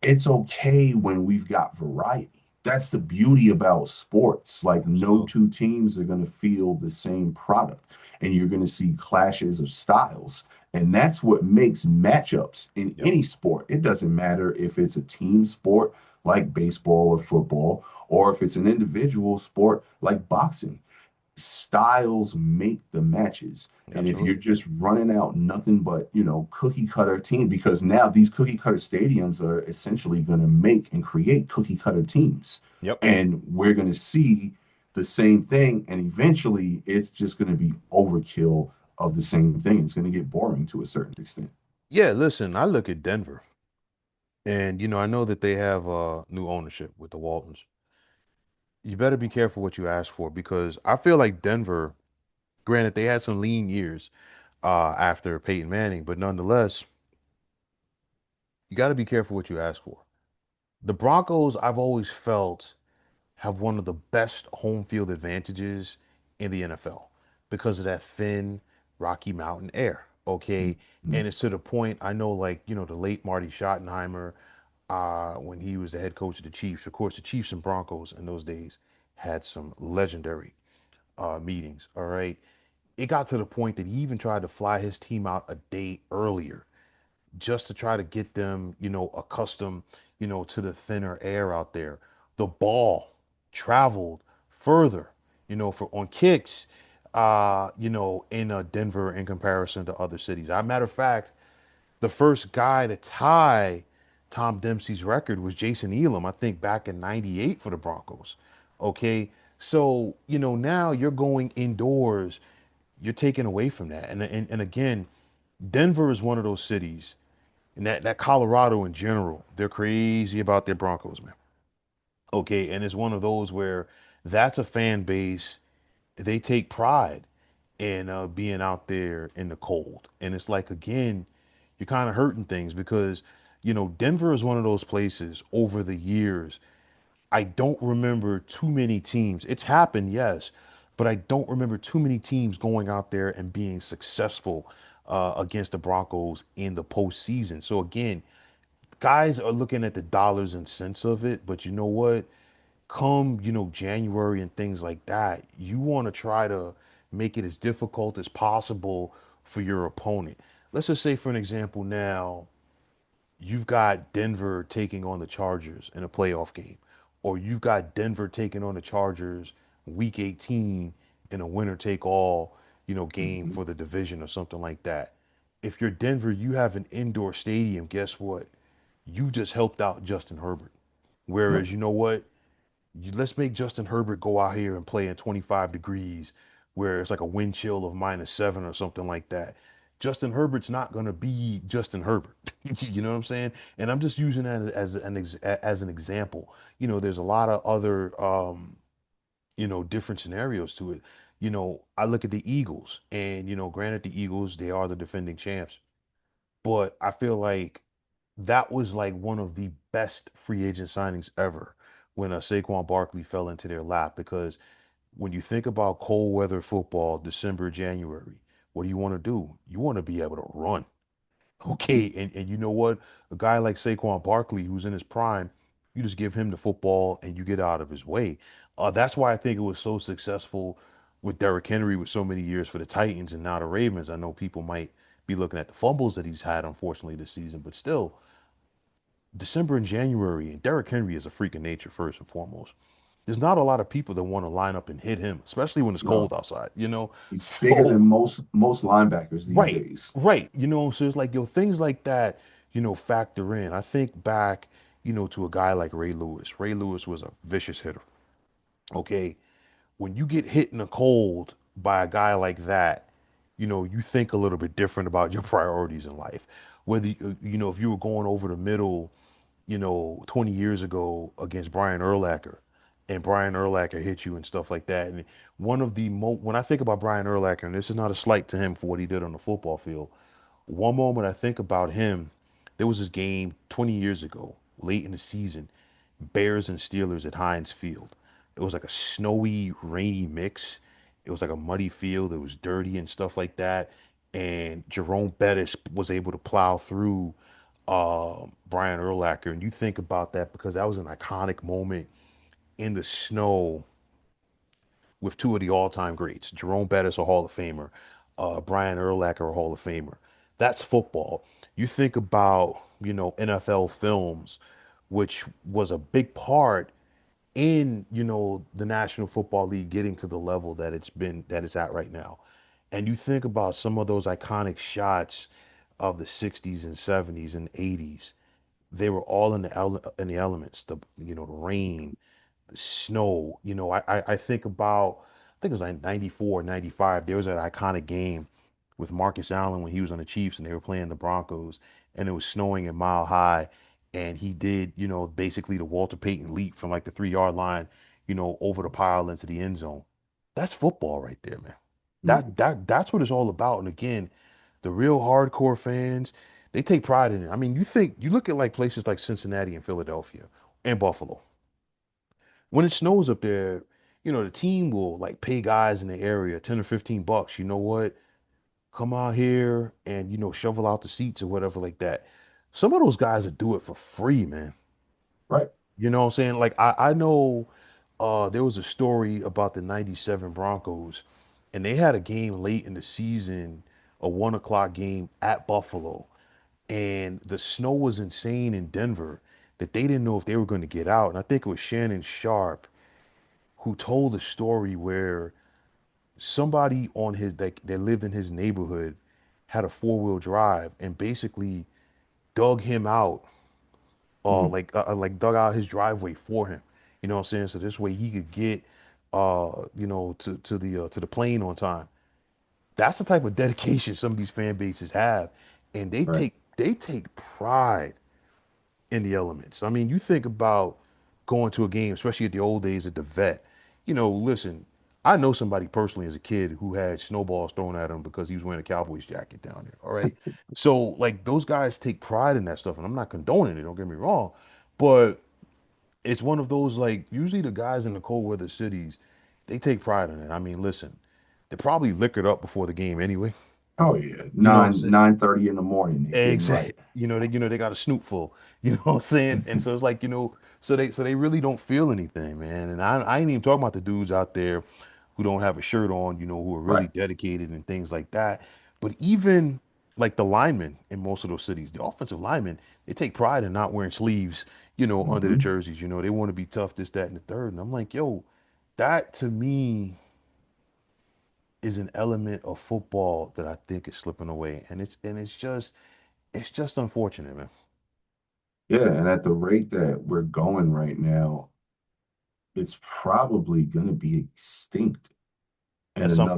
it's okay when we've got variety. that's the beauty about sports. Like no Absolutely. two teams are going to feel the same product, and you're going to see clashes of styles. And that's what makes matchups in Yep. any sport. It doesn't matter if it's a team sport like baseball or football, or if it's an individual sport like boxing. Styles make the matches. And if you're Absolutely. just running out nothing but, cookie cutter team, because now these cookie cutter stadiums are essentially going to make and create cookie cutter teams. Yep. And we're going to see the same thing. And eventually it's just going to be overkill of the same thing. It's going to get boring to a certain extent. Yeah, listen, I look at Denver and I know that they have new ownership with the Waltons. You better be careful what you ask for because I feel like Denver, granted they had some lean years after Peyton Manning, but nonetheless, you got to be careful what you ask for. The Broncos, I've always felt have one of the best home field advantages in the NFL because of that thin Rocky Mountain air. Okay. Mhm. And it's to the point I know, like, the late Marty Schottenheimer, when he was the head coach of the Chiefs, of course, the Chiefs and Broncos in those days had some legendary meetings. All right. It got to the point that he even tried to fly his team out a day earlier just to try to get them, accustomed, to the thinner air out there. The ball traveled further, for on kicks, in Denver in comparison to other cities. As a matter of fact, the first guy to tie Tom Dempsey's record was Jason Elam, I think back in 98 for the Broncos. Okay. So, now you're going indoors, you're taken away from that. And again, Denver is one of those cities and that Colorado in general, they're crazy about their Broncos, man. Okay, and it's one of those where that's a fan base. They take pride in being out there in the cold, and it's like again, you're kind of hurting things because Denver is one of those places over the years. I don't remember too many teams. It's happened, yes, but I don't remember too many teams going out there and being successful against the Broncos in the postseason. So again, guys are looking at the dollars and cents of it, but you know what? Come, January and things like that, you want to try to make it as difficult as possible for your opponent. Let's just say, for an example, now you've got Denver taking on the Chargers in a playoff game, or you've got Denver taking on the Chargers week 18 in a winner take all, game Mhm. for the division or something like that. If you're Denver, you have an indoor stadium, guess what? You just helped out Justin Herbert. Yep. Whereas, you know what? Let's make Justin Herbert go out here and play in 25 degrees where it's like a wind chill of -7 or something like that. Justin Herbert's not going to be Justin Herbert. You know what I'm saying? And I'm just using that as an example. There's a lot of other different scenarios to it. I look at the Eagles and granted the Eagles, they are the defending champs, but I feel like that was like one of the best free agent signings ever when Saquon Barkley fell into their lap. Because when you think about cold weather football, December, January, what do you want to do? You want to be able to run. Mhm. Okay, and you know what? A guy like Saquon Barkley, who's in his prime, you just give him the football and you get out of his way. That's why I think it was so successful with Derrick Henry with so many years for the Titans and now the Ravens. I know people might be looking at the fumbles that he's had, unfortunately, this season, but still, December and January, and Derrick Henry is a freak of nature first and foremost. There's not a lot of people that want to line up and hit him, especially when it's No, cold outside. he's bigger than So most linebackers these right, days. right. So it's like things like that, factor in. I think back, to a guy like Ray Lewis. Ray Lewis was a vicious hitter. Okay. When you get hit in the cold by a guy like that, you think a little bit different about your priorities in life. Whether if you were going over the middle 20 years ago against Brian Urlacher and Brian Urlacher hit you and stuff like that. And when I think about Brian Urlacher, and this is not a slight to him for what he did on the football field, one moment I think about him, there was this game 20 years ago, late in the season, Bears and Steelers at Heinz Field. It was like a snowy, rainy mix. It was like a muddy field. It was dirty and stuff like that. And Jerome Bettis was able to plow through Brian Urlacher. And you think about that because that was an iconic moment in the snow with two of the all-time greats, Jerome Bettis, a Hall of Famer, Brian Urlacher, a Hall of Famer. That's football. You think about, NFL films, which was a big part in, the National Football League getting to the level that it's at right now. And you think about some of those iconic shots of the 60s and 70s and 80s. They were all in the elements, the rain, the snow. I think about, I think it was like 94, 95. There was that iconic game with Marcus Allen when he was on the Chiefs and they were playing the Broncos and it was snowing in Mile High. And he did, basically the Walter Payton leap from like the 3 yard line, over the pile into the end zone. That's football right there, man. Mm. That's what it's all about. And again, the real hardcore fans, they take pride in it. I mean, you look at like places like Cincinnati and Philadelphia and Buffalo. When it snows up there, the team will like pay guys in the area 10 or 15 bucks. You know what? Come out here and, shovel out the seats or whatever like that. Some of those guys would do it for free, man. Right. You know what I'm saying? Like I know there was a story about the 97 Broncos and they had a game late in the season, a 1 o'clock game at Buffalo. And the snow was insane in Denver that they didn't know if they were going to get out. And I think it was Shannon Sharp who told a story where somebody on his that lived in his neighborhood had a four-wheel drive and basically dug him out, Mm. like dug out his driveway for him. You know what I'm saying? So this way he could get, to the plane on time. That's the type of dedication some of these fan bases have, and they Right. take they take pride in the elements. I mean, you think about going to a game, especially at the old days at the vet. Listen, I know somebody personally as a kid who had snowballs thrown at him because he was wearing a Cowboys jacket down there. All right. So, like, those guys take pride in that stuff. And I'm not condoning it, don't get me wrong. But it's one of those, like, usually the guys in the cold weather cities, they take pride in it. I mean, listen, they're probably liquored up before the game anyway. Oh yeah. You know what I'm Nine saying? 9:30 in the morning. They're getting Exactly. right. They got a snoot full. You know what I'm saying? And so it's like, so they really don't feel anything, man. And I ain't even talking about the dudes out there who don't have a shirt on, who are really Right. dedicated and things like that. But even like the linemen in most of those cities, the offensive linemen, they take pride in not wearing sleeves, under the Hmm. jerseys. They want to be tough, this, that, and the third. And I'm like, yo, that to me is an element of football that I think is slipping away. And it's just unfortunate, man. Yeah, and at the rate that we're going right now, it's probably going to be extinct in At some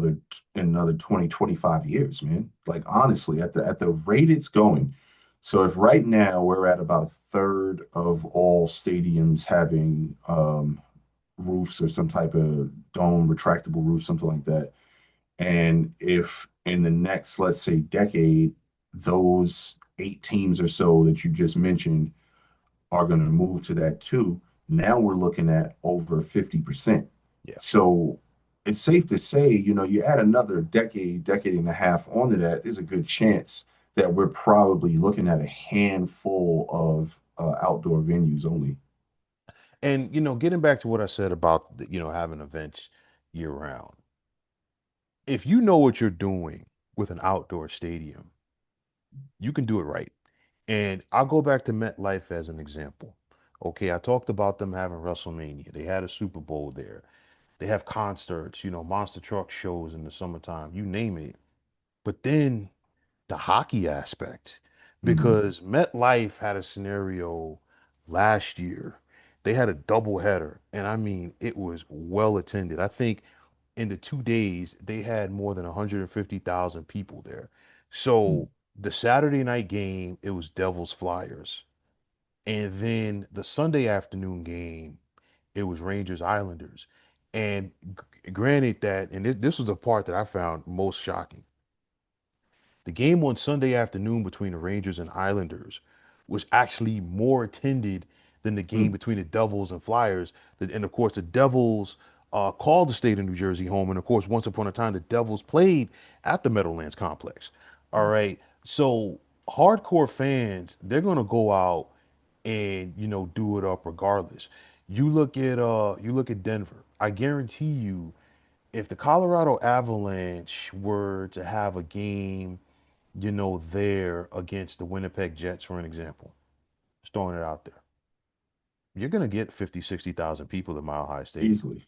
another 20, 25 years, man. Like honestly, at the rate it's going. So if right now we're at about a third of all stadiums having roofs or some type of dome retractable roof, something like that, and if in the next, let's say, decade, those 8 teams or so that you just mentioned are going to move to that too. Now we're looking at over 50%. Yeah. So it's safe to say, you add another decade, decade and a half onto that, there's a good chance that we're probably looking at a handful of outdoor venues only. And getting back to what I said about having events year round. If you know what you're doing with an outdoor stadium, you can do it right. And I'll go back to MetLife as an example. Okay, I talked about them having WrestleMania. They had a Super Bowl there. They have concerts, monster truck shows in the summertime, you name it. But then the hockey aspect, Mhm. because MetLife had a scenario last year. They had a doubleheader, and I mean, it was well attended. I think in the 2 days, they had more than 150,000 people there. So the Saturday night game, it was Devils Flyers. And then the Sunday afternoon game, it was Rangers Islanders. And granted that, and this was the part that I found most shocking. The game on Sunday afternoon between the Rangers and Islanders was actually more attended than the game Mm. between the Devils and Flyers. And of course, the Devils called the state of New Jersey home. And of course, once upon a time, the Devils played at the Meadowlands complex. All right. So hardcore fans, they're going to go out and, do it up regardless. You look at Denver. I guarantee you, if the Colorado Avalanche were to have a game, there against the Winnipeg Jets, for an example, just throwing it out there, you're gonna get 50, 60,000 people at Mile High Stadium. Easily,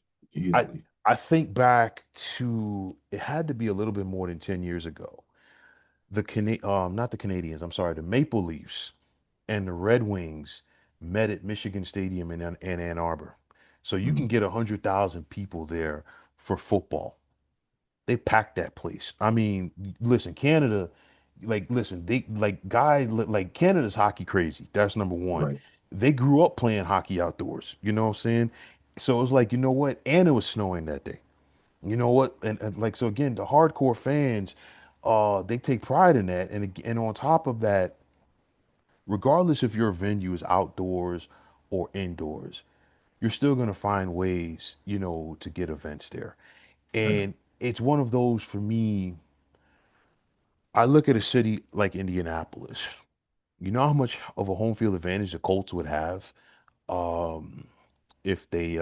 I easily. I think back to it had to be a little bit more than 10 years ago. Not the Canadians, I'm sorry, the Maple Leafs and the Red Wings met at Michigan Stadium in Ann Arbor. So you can Mm. get 100,000 people there for football. They packed that place. I mean, listen, Canada, listen, they like Canada's hockey crazy. That's number one. Right. They grew up playing hockey outdoors. You know what I'm saying? So it was like, you know what? And it was snowing that day. You know what? And like so again, the hardcore fans, they take pride in that. And on top of that, regardless if your venue is outdoors or indoors, you're still gonna find ways, to get events there. Right. And it's one of those for me. I look at a city like Indianapolis. You know how much of a home field advantage the Colts would have um, if they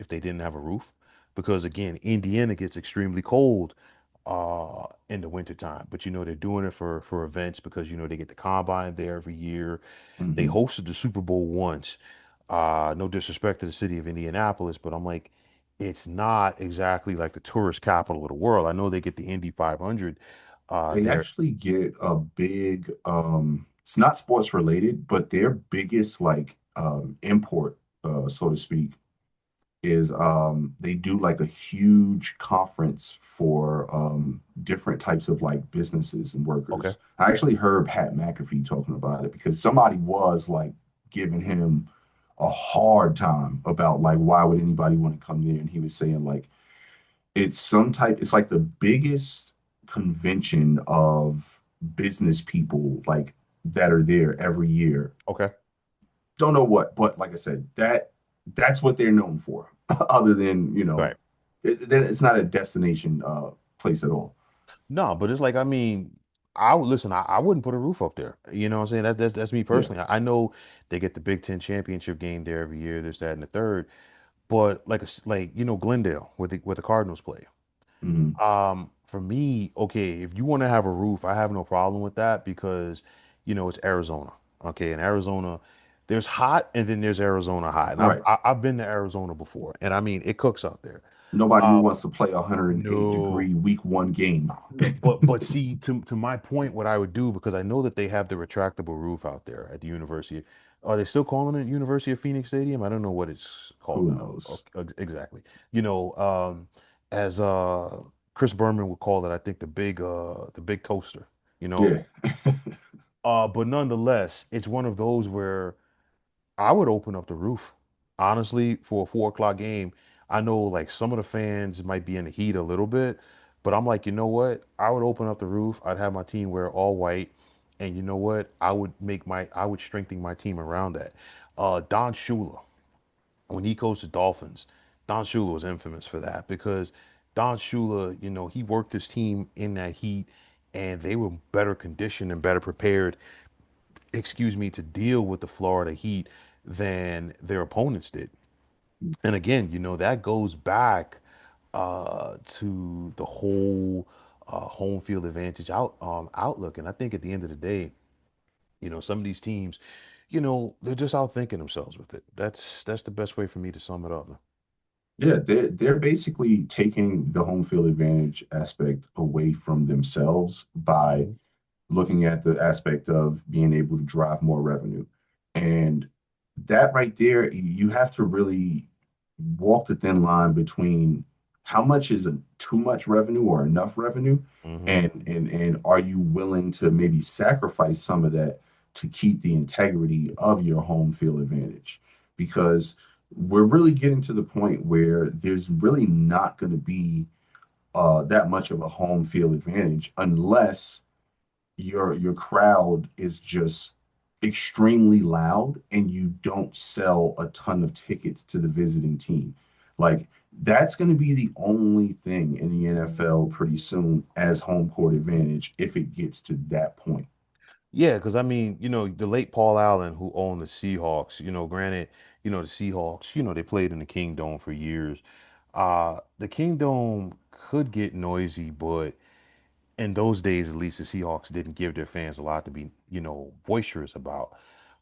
didn't have a roof, because again, Indiana gets extremely cold in the wintertime. But they're doing it for events because they get the combine there every year. They Hmm. hosted the Super Bowl once. No disrespect to the city of Indianapolis, but I'm like, it's not exactly like the tourist capital of the world. I know they get the Indy 500 They there. actually get a big, it's not sports related, but their biggest like import, so to speak, is they do like a huge conference for different types of like businesses and Okay. workers. I actually heard Pat McAfee talking about it because somebody was like giving him a hard time about like why would anybody want to come there, and he was saying like it's like the biggest convention of business people like that are there every year. Okay. Don't know what, but like I said, that's what they're known for. Other than, Right. then it's not a destination place at all. No, but it's like, I mean, I would listen, I wouldn't put a roof up there. You know what I'm saying? That's me Yeah. personally. I know they get the Big Ten championship game there every year, there's that and the third. But like, Glendale where the Cardinals play. Hmm. For me, okay, if you want to have a roof, I have no problem with that because, it's Arizona. Okay, in Arizona, there's hot and then there's Arizona hot. And Right. I've been to Arizona before, and I mean it cooks out there. Nobody Um, wants to play a 108 no, degree week one game. but see, to my point, what I would do, because I know that they have the retractable roof out there at the University. Are they still calling it University of Phoenix Stadium? I don't know what it's called Who now. knows? Exactly. As Chris Berman would call it, I think the big toaster. You know. Yeah. But nonetheless, it's one of those where I would open up the roof. Honestly, for a 4 o'clock game, I know like some of the fans might be in the heat a little bit, but I'm like, you know what? I would open up the roof. I'd have my team wear all white, and you know what? I would strengthen my team around that. Don Shula, when he coached the Dolphins, Don Shula was infamous for that because Don Shula, he worked his team in that heat, and they were better conditioned and better prepared, excuse me, to deal with the Florida Heat than their opponents did. And again, that goes back to the whole home field advantage outlook. And I think at the end of the day, some of these teams, they're just out thinking themselves with it. That's the best way for me to sum it up. Yeah, they're basically taking the home field advantage aspect away from themselves by Hmm. looking at the aspect of being able to drive more revenue. And that right there, you have to really walk the thin line between how much is too much revenue or enough revenue, Hmm. and are you willing to maybe sacrifice some of that to keep the integrity of your home field advantage? Because we're really getting to the point where there's really not going to be that much of a home field advantage unless your crowd is just extremely loud and you don't sell a ton of tickets to the visiting team. Like that's going to be the only thing in the NFL pretty soon as home court advantage if it gets to that point. Yeah, because I mean, the late Paul Allen, who owned the Seahawks, granted, the Seahawks, they played in the Kingdome for years. The Kingdome could get noisy, but in those days, at least, the Seahawks didn't give their fans a lot to be, boisterous about.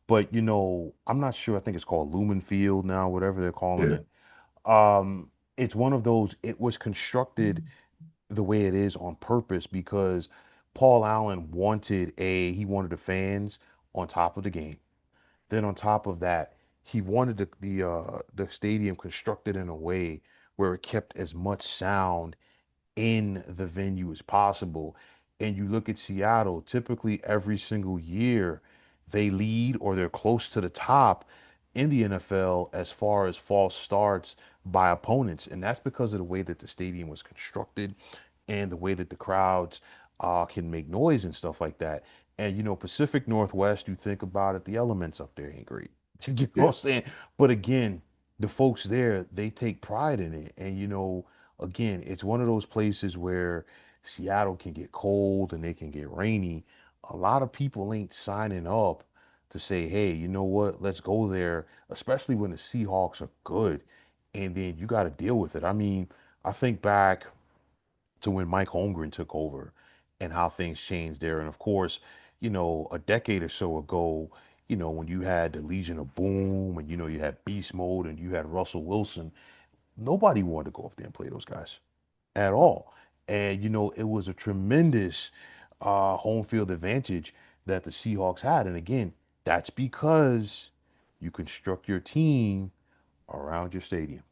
But, I'm not sure. I think it's called Lumen Field now, whatever they're calling Yeah. it. It's one of those, it was constructed the way it is on purpose because Paul Allen he wanted the fans on top of the game. Then on top of that, he wanted the stadium constructed in a way where it kept as much sound in the venue as possible. And you look at Seattle, typically every single year they lead or they're close to the top in the NFL as far as false starts by opponents. And that's because of the way that the stadium was constructed and the way that the crowds can make noise and stuff like that. And Pacific Northwest, you think about it, the elements up there ain't great. You know what Yeah. I'm saying? But again, the folks there, they take pride in it. And again, it's one of those places where Seattle can get cold and they can get rainy. A lot of people ain't signing up to say, hey, you know what, let's go there, especially when the Seahawks are good. And then you got to deal with it. I mean, I think back to when Mike Holmgren took over and how things changed there. And of course, a decade or so ago, when you had the Legion of Boom and you had Beast Mode and you had Russell Wilson, nobody wanted to go up there and play those guys at all. And it was a tremendous home field advantage that the Seahawks had. And again, that's because you construct your team around your stadium.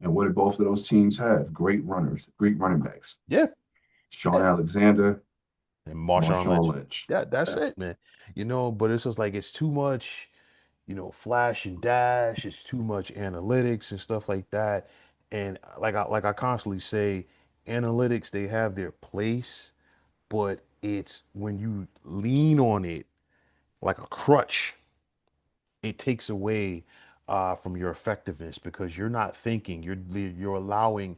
And what did both of those teams have? Great runners, great running backs. Yeah, Sean yeah. Alexander, And Marshawn Marshawn Lynch. Lynch. Yeah, that's Yeah. it, man. But it's just like it's too much, flash and dash. It's too much analytics and stuff like that. And like I constantly say, analytics they have their place, but it's when you lean on it like a crutch, it takes away from your effectiveness because you're not thinking. You're allowing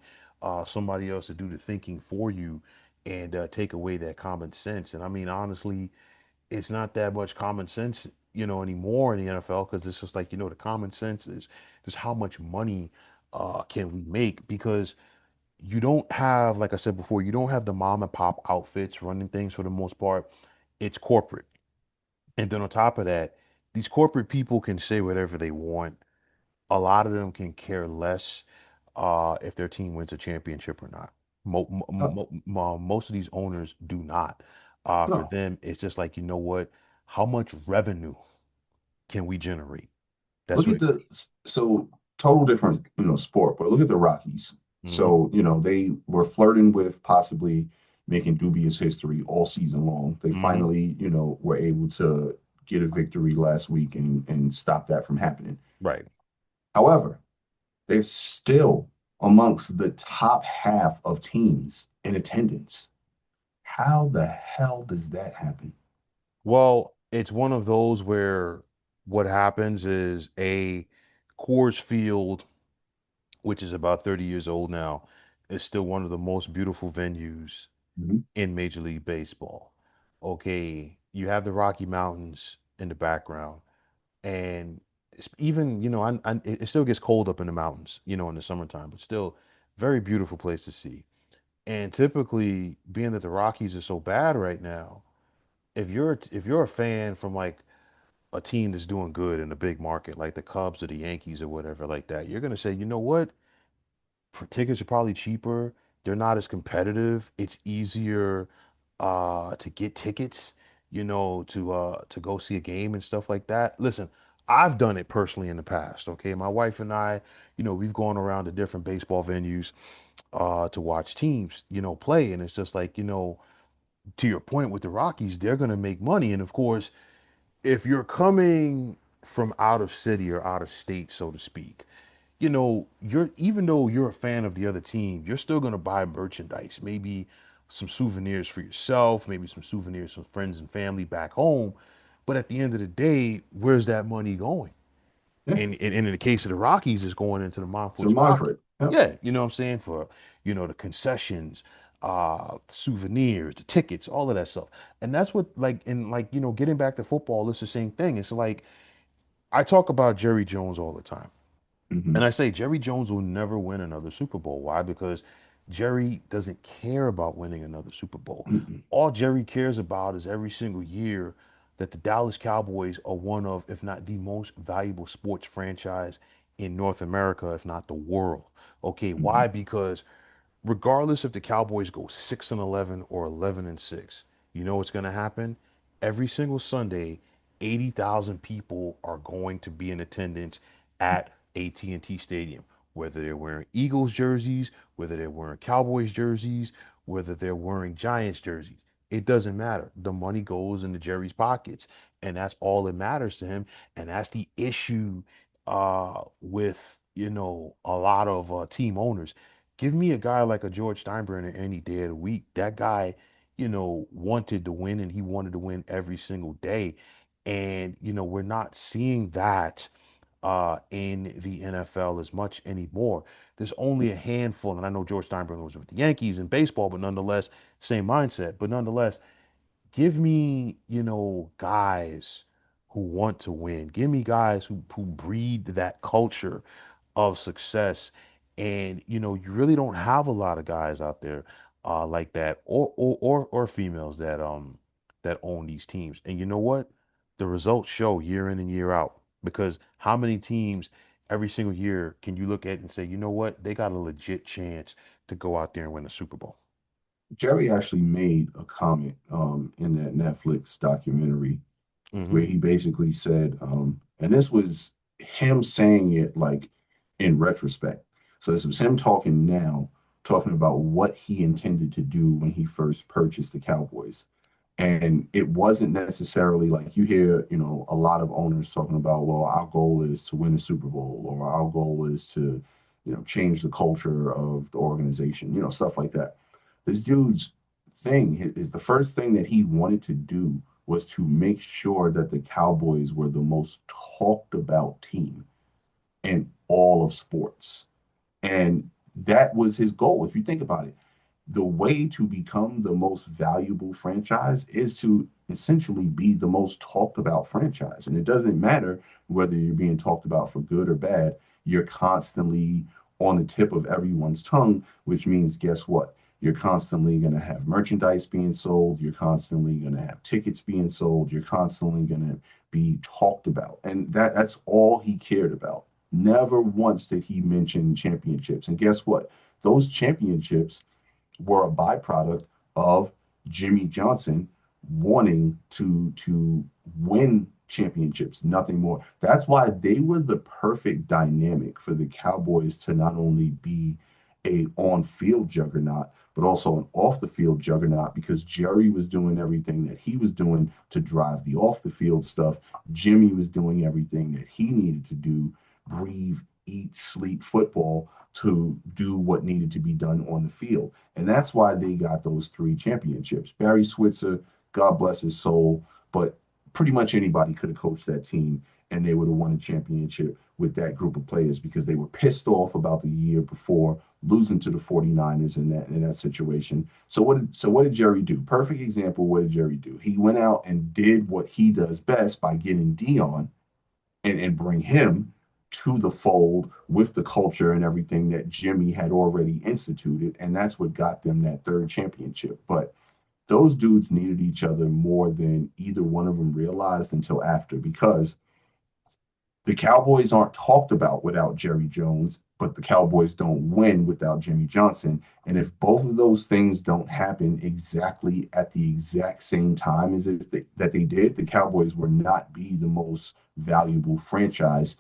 somebody else to do the thinking for you and take away that common sense. And I mean, honestly, it's not that much common sense, anymore in the NFL because it's just like, the common sense is just how much money can we make because you don't have, like I said before, you don't have the mom and pop outfits running things for the most part. It's corporate. And then on top of that, these corporate people can say whatever they want. A lot of them can care less if their team wins a championship or not. No, Most of these owners do not. For no. them, it's just like, you know what? How much revenue can we generate? That's Look what at it comes. so total different, sport, but look at the Rockies. Hmm. So, they were flirting with possibly making dubious history all season long. They Hmm. finally, were able to get a victory last week and stop that from happening. Right. However, they're still amongst the top half of teams in attendance. How the hell does that happen? Well, it's one of those where what happens is a Coors Field, which is about 30 years old now, is still one of the most beautiful venues Mhm. in Major League Baseball. Okay, you have the Rocky Mountains in the background, and even it still gets cold up in the mountains, in the summertime, but still very beautiful place to see. And typically, being that the Rockies are so bad right now, if you're a fan from like a team that's doing good in a big market like the Cubs or the Yankees or whatever like that, you're gonna say, you know what? Tickets are probably cheaper. They're not as competitive. It's easier to get tickets, to go see a game and stuff like that. Listen, I've done it personally in the past, okay? My wife and I, we've gone around to different baseball venues to watch teams, play and it's just like, to your point with the Rockies, they're going to make money and of course, if you're coming from out of city or out of state, so to speak, you're even though you're a fan of the other team, you're still gonna buy merchandise, maybe some souvenirs for yourself, maybe some souvenirs from friends and family back home. But at the end of the day, where's that money going? Yeah, And in the case of the Rockies, it's going into the to Monfort's pocket. Manfred. Yep. Yeah, you know what I'm saying? For, the concessions, souvenirs, the tickets, all of that stuff. And that's what like, and like, getting back to football, it's the same thing. It's like I talk about Jerry Jones all the time. Hmm. And I say Jerry Jones will never win another Super Bowl. Why? Because Jerry doesn't care about winning another Super Bowl. Hmm. All Jerry cares about is every single year that the Dallas Cowboys are one of, if not the most valuable sports franchise in North America, if not the world. Okay, why? Hmm. Because regardless if the Cowboys go 6-11 or 11-6, you know what's going to happen? Every single Sunday, 80,000 people are going to be in attendance at AT&T Stadium, whether they're wearing Eagles jerseys, whether they're wearing Cowboys jerseys, whether they're wearing Giants jerseys. It doesn't matter. The money goes into Jerry's pockets, and that's all that matters to him. And that's the issue with a lot of team owners. Give me a guy like a George Steinbrenner any day of the week. That guy, wanted to win and he wanted to win every single day. And, we're not seeing that in the NFL as much anymore. There's only a handful, and I know George Steinbrenner was with the Yankees in baseball, but nonetheless, same mindset. But nonetheless, give me, guys who want to win. Give me guys who breed that culture of success. And you really don't have a lot of guys out there like that, or females that own these teams. And you know what? The results show year in and year out. Because how many teams every single year can you look at and say, you know what? They got a legit chance to go out there and win a Super Bowl. Jerry actually made a comment in that Netflix documentary Hmm. where he basically said, and this was him saying it like in retrospect. So this was him talking now, talking about what he intended to do when he first purchased the Cowboys. And it wasn't necessarily like you hear, a lot of owners talking about, well, our goal is to win a Super Bowl, or our goal is to, change the culture of the organization, stuff like that. This dude's thing is the first thing that he wanted to do was to make sure that the Cowboys were the most talked about team in all of sports. And that was his goal. If you think about it, the way to become the most valuable franchise is to essentially be the most talked about franchise. And it doesn't matter whether you're being talked about for good or bad, you're constantly on the tip of everyone's tongue, which means guess what? You're constantly going to have merchandise being sold. You're constantly going to have tickets being sold. You're constantly going to be talked about. And that's all he cared about. Never once did he mention championships. And guess what? Those championships were a byproduct of Jimmy Johnson wanting to win championships, nothing more. That's why they were the perfect dynamic for the Cowboys to not only be a on-field juggernaut, but also an off-the-field juggernaut because Jerry was doing everything that he was doing to drive the off-the-field stuff. Jimmy was doing everything that he needed to do, breathe, eat, sleep football to do what needed to be done on the field. And that's why they got those three championships. Barry Switzer, God bless his soul, but pretty much anybody could have coached that team and they would have won a championship with that group of players because they were pissed off about the year before losing to the 49ers in that situation. So what did Jerry do? Perfect example, what did Jerry do? He went out and did what he does best by getting Dion and bring him to the fold with the culture and everything that Jimmy had already instituted. And that's what got them that third championship. But those dudes needed each other more than either one of them realized until after, because the Cowboys aren't talked about without Jerry Jones, but the Cowboys don't win without Jimmy Johnson. And if both of those things don't happen exactly at the exact same time as that they did, the Cowboys will not be the most valuable franchise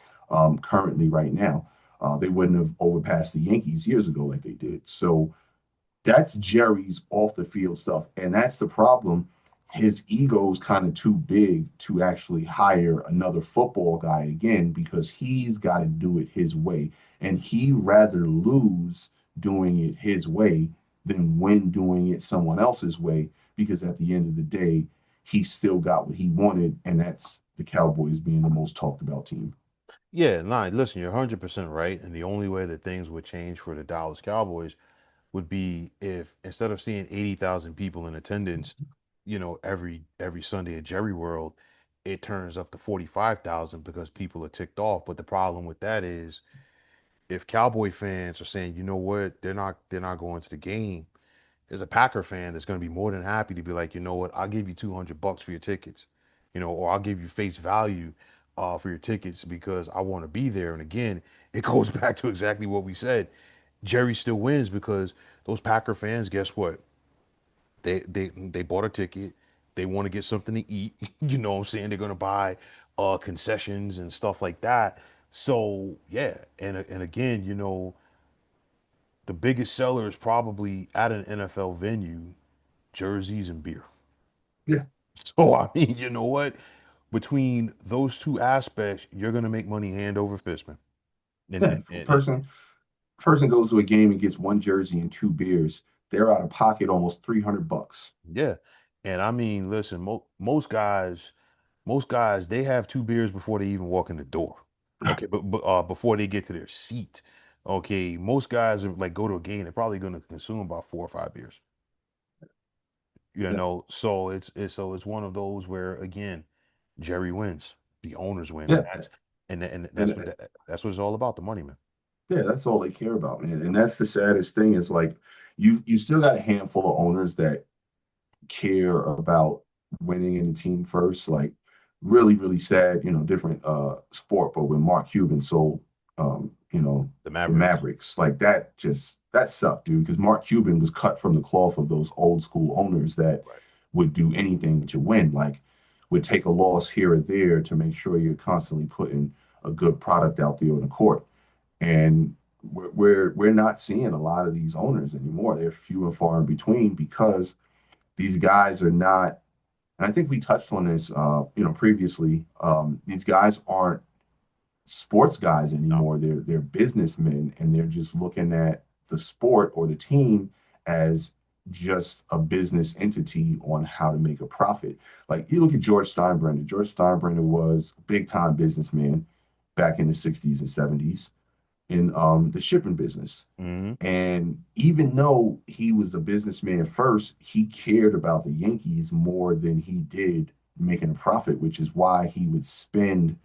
currently right now. They wouldn't have overpassed the Yankees years ago like they did. So that's Jerry's off the field stuff. And that's the problem. His ego's kind of too big to actually hire another football guy again because he's got to do it his way. And he rather lose doing it his way than win doing it someone else's way because at the end of the day, he still got what he wanted, and that's the Cowboys being the most talked about team. Yeah, nah, listen, you're 100% right. And the only way that things would change for the Dallas Cowboys would be if instead of seeing 80,000 people in attendance, every Sunday at Jerry World, it turns up to 45,000 because people are ticked off. But the problem with that is if Cowboy fans are saying, you know what, they're not going to the game, there's a Packer fan that's going to be more than happy to be like, you know what, I'll give you $200 for your tickets, or I'll give you face value for your tickets because I want to be there. And again, it goes back to exactly what we said. Jerry still wins because those Packer fans, guess what? They bought a ticket. They want to get something to eat. You know what I'm saying? They're gonna buy concessions and stuff like that. So yeah, and again, the biggest seller is probably at an NFL venue, jerseys and beer. Yeah. So I mean, you know what? Between those two aspects, you're gonna make money hand over fist, man. And Yeah. and, If a and, and person goes to a game and gets one jersey and two beers, they're out of pocket almost $300. yeah, and I mean, listen, most guys, they have two beers before they even walk in the door. Okay, but before they get to their seat. Okay, most guys are like go to a game, they're probably going to consume about 4 or 5 beers. Yeah. So it's one of those where again, Jerry wins, the owners win, and Yeah. that's what And that's what it's all about, the money, man. yeah, that's all they care about, man. And that's the saddest thing is like you still got a handful of owners that care about winning in the team first. Like really, really sad, different sport. But when Mark Cuban sold The the Mavericks. Mavericks, like that sucked, dude, because Mark Cuban was cut from the cloth of those old school owners that Right. would do anything to win, like would take a loss here or there to make sure you're constantly putting a good product out there on the court. And we're not seeing a lot of these owners anymore. They're few and far in between because these guys are not, and I think we touched on this, previously. These guys aren't sports guys No. anymore. They're businessmen, and they're just looking at the sport or the team as just a business entity on how to make a profit. Like you look at George Steinbrenner. George Steinbrenner was a big time businessman back in the 60s and 70s in the shipping business. Hmm. And even though he was a businessman first, he cared about the Yankees more than he did making a profit, which is why he would spend,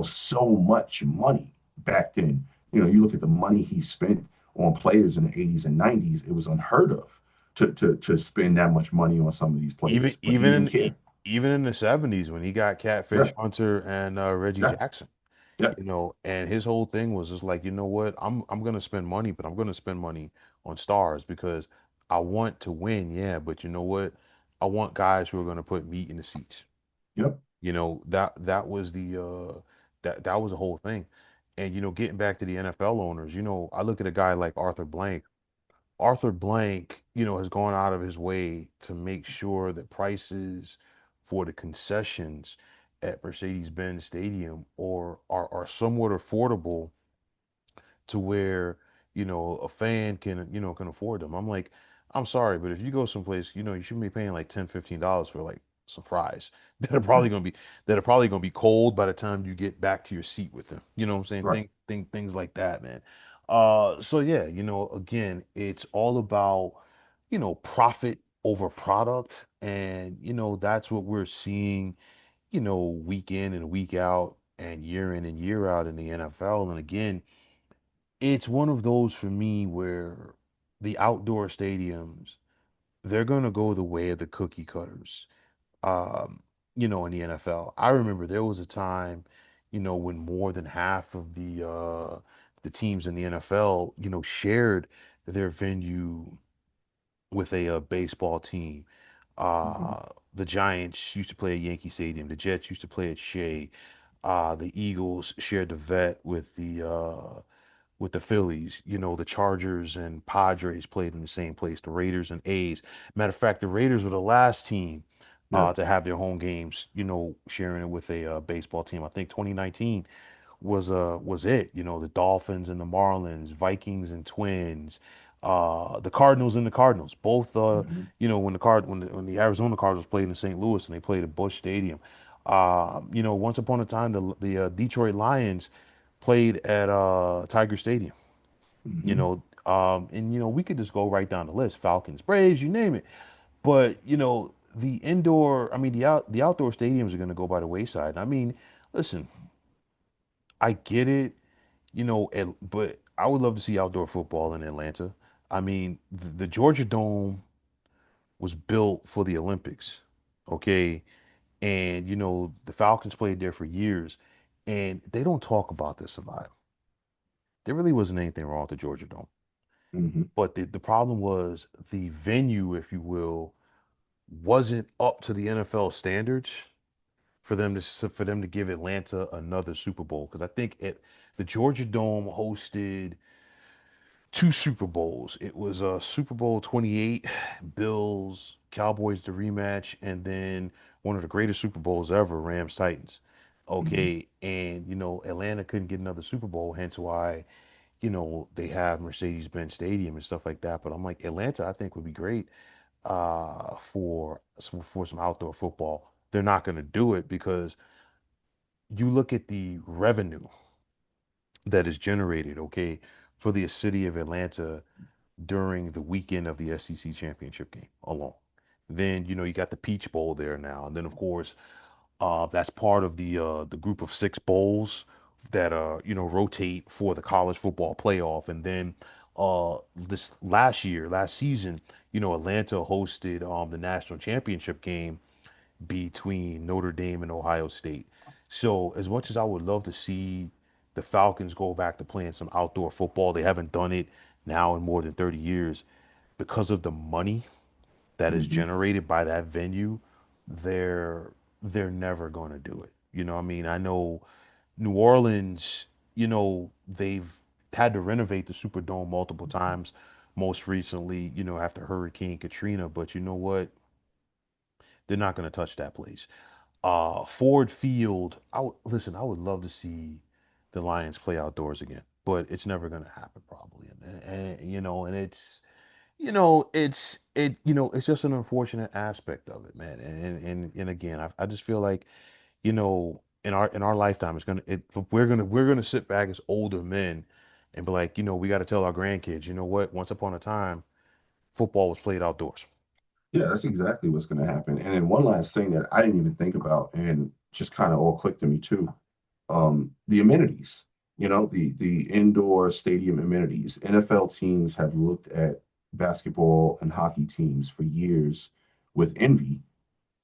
so much money back then. You look at the money he spent on players in the 80s and 90s, it was unheard of to spend that much money on some of these Even players, but he even didn't in care. even in the 70s when he got Yeah, Catfish Hunter and Reggie yeah, Jackson. yeah, And his whole thing was just like, you know what, I'm gonna spend money, but I'm gonna spend money on stars because I want to win, yeah, but you know what? I want guys who are gonna put meat in the seats. yep. That was that was the whole thing. And getting back to the NFL owners, I look at a guy like Arthur Blank. Arthur Blank, has gone out of his way to make sure that prices for the concessions at Mercedes-Benz Stadium are somewhat affordable to where, a fan can afford them. I'm like, I'm sorry, but if you go someplace, you shouldn't be paying like $10, $15 for like some fries that are Right, probably gonna be that are probably gonna be cold by the time you get back to your seat with them. You know what I'm saying? right. Things like that, man. So yeah, again, it's all about, profit over product. And, that's what we're seeing, week in and week out and year in and year out in the NFL. And again, it's one of those for me where the outdoor stadiums, they're going to go the way of the cookie cutters, um, in the NFL. I remember there was a time, when more than half of the teams in the NFL, shared their venue with a baseball team. Mhm. Uh, the Giants used to play at Yankee Stadium. The Jets used to play at Shea. The Eagles shared the vet with the Phillies. The Chargers and Padres played in the same place. The Raiders and A's. Matter of fact, the Raiders were the last team Yeah. to have their home games, sharing it with a baseball team. I think 2019 was it. The Dolphins and the Marlins, Vikings and Twins, the Cardinals and the Cardinals. Both Mhm. when the Arizona Cardinals played in St. Louis and they played at Busch Stadium. Once upon a time the Detroit Lions played at Tiger Stadium. Mhm. And we could just go right down the list. Falcons, Braves, you name it. But the indoor, I mean the outdoor stadiums are going to go by the wayside. I mean, listen, I get it, but I would love to see outdoor football in Atlanta. I mean, the Georgia Dome was built for the Olympics, okay? And the Falcons played there for years, and they don't talk about this a lot. There really wasn't anything wrong with the Georgia Dome, Hmm. but the problem was the venue, if you will, wasn't up to the NFL standards for them to give Atlanta another Super Bowl because I think the Georgia Dome hosted two Super Bowls. It was Super Bowl 28, Bills Cowboys the rematch, and then one of the greatest Super Bowls ever, Rams Titans. Hmm. Okay, and Atlanta couldn't get another Super Bowl, hence why they have Mercedes-Benz Stadium and stuff like that. But I'm like Atlanta, I think would be great for some outdoor football. They're not going to do it because you look at the revenue that is generated, okay, for the city of Atlanta during the weekend of the SEC championship game alone. Then you got the Peach Bowl there now, and then of course that's part of the group of six bowls that rotate for the college football playoff. And then this last season, Atlanta hosted the national championship game between Notre Dame and Ohio State. So as much as I would love to see the Falcons go back to playing some outdoor football, they haven't done it now in more than 30 years because of the money that is Hmm. generated by that venue. They're they're never going to do it. I mean, I know New Orleans, they've had to renovate the Superdome multiple times, most recently, after Hurricane Katrina, but you know what? They're not going to touch that place. Ford Field. Listen. I would love to see the Lions play outdoors again, but it's never going to happen probably. And it's just an unfortunate aspect of it, man. And again, I just feel like in our lifetime, we're gonna sit back as older men and be like, we got to tell our grandkids, you know what? Once upon a time, football was played outdoors. Yeah, that's exactly what's going to happen. And then one last thing that I didn't even think about and just kind of all clicked to me too, the amenities, the indoor stadium amenities. NFL teams have looked at basketball and hockey teams for years with envy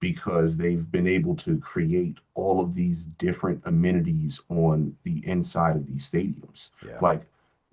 because they've been able to create all of these different amenities on the inside of these stadiums. Yeah. Like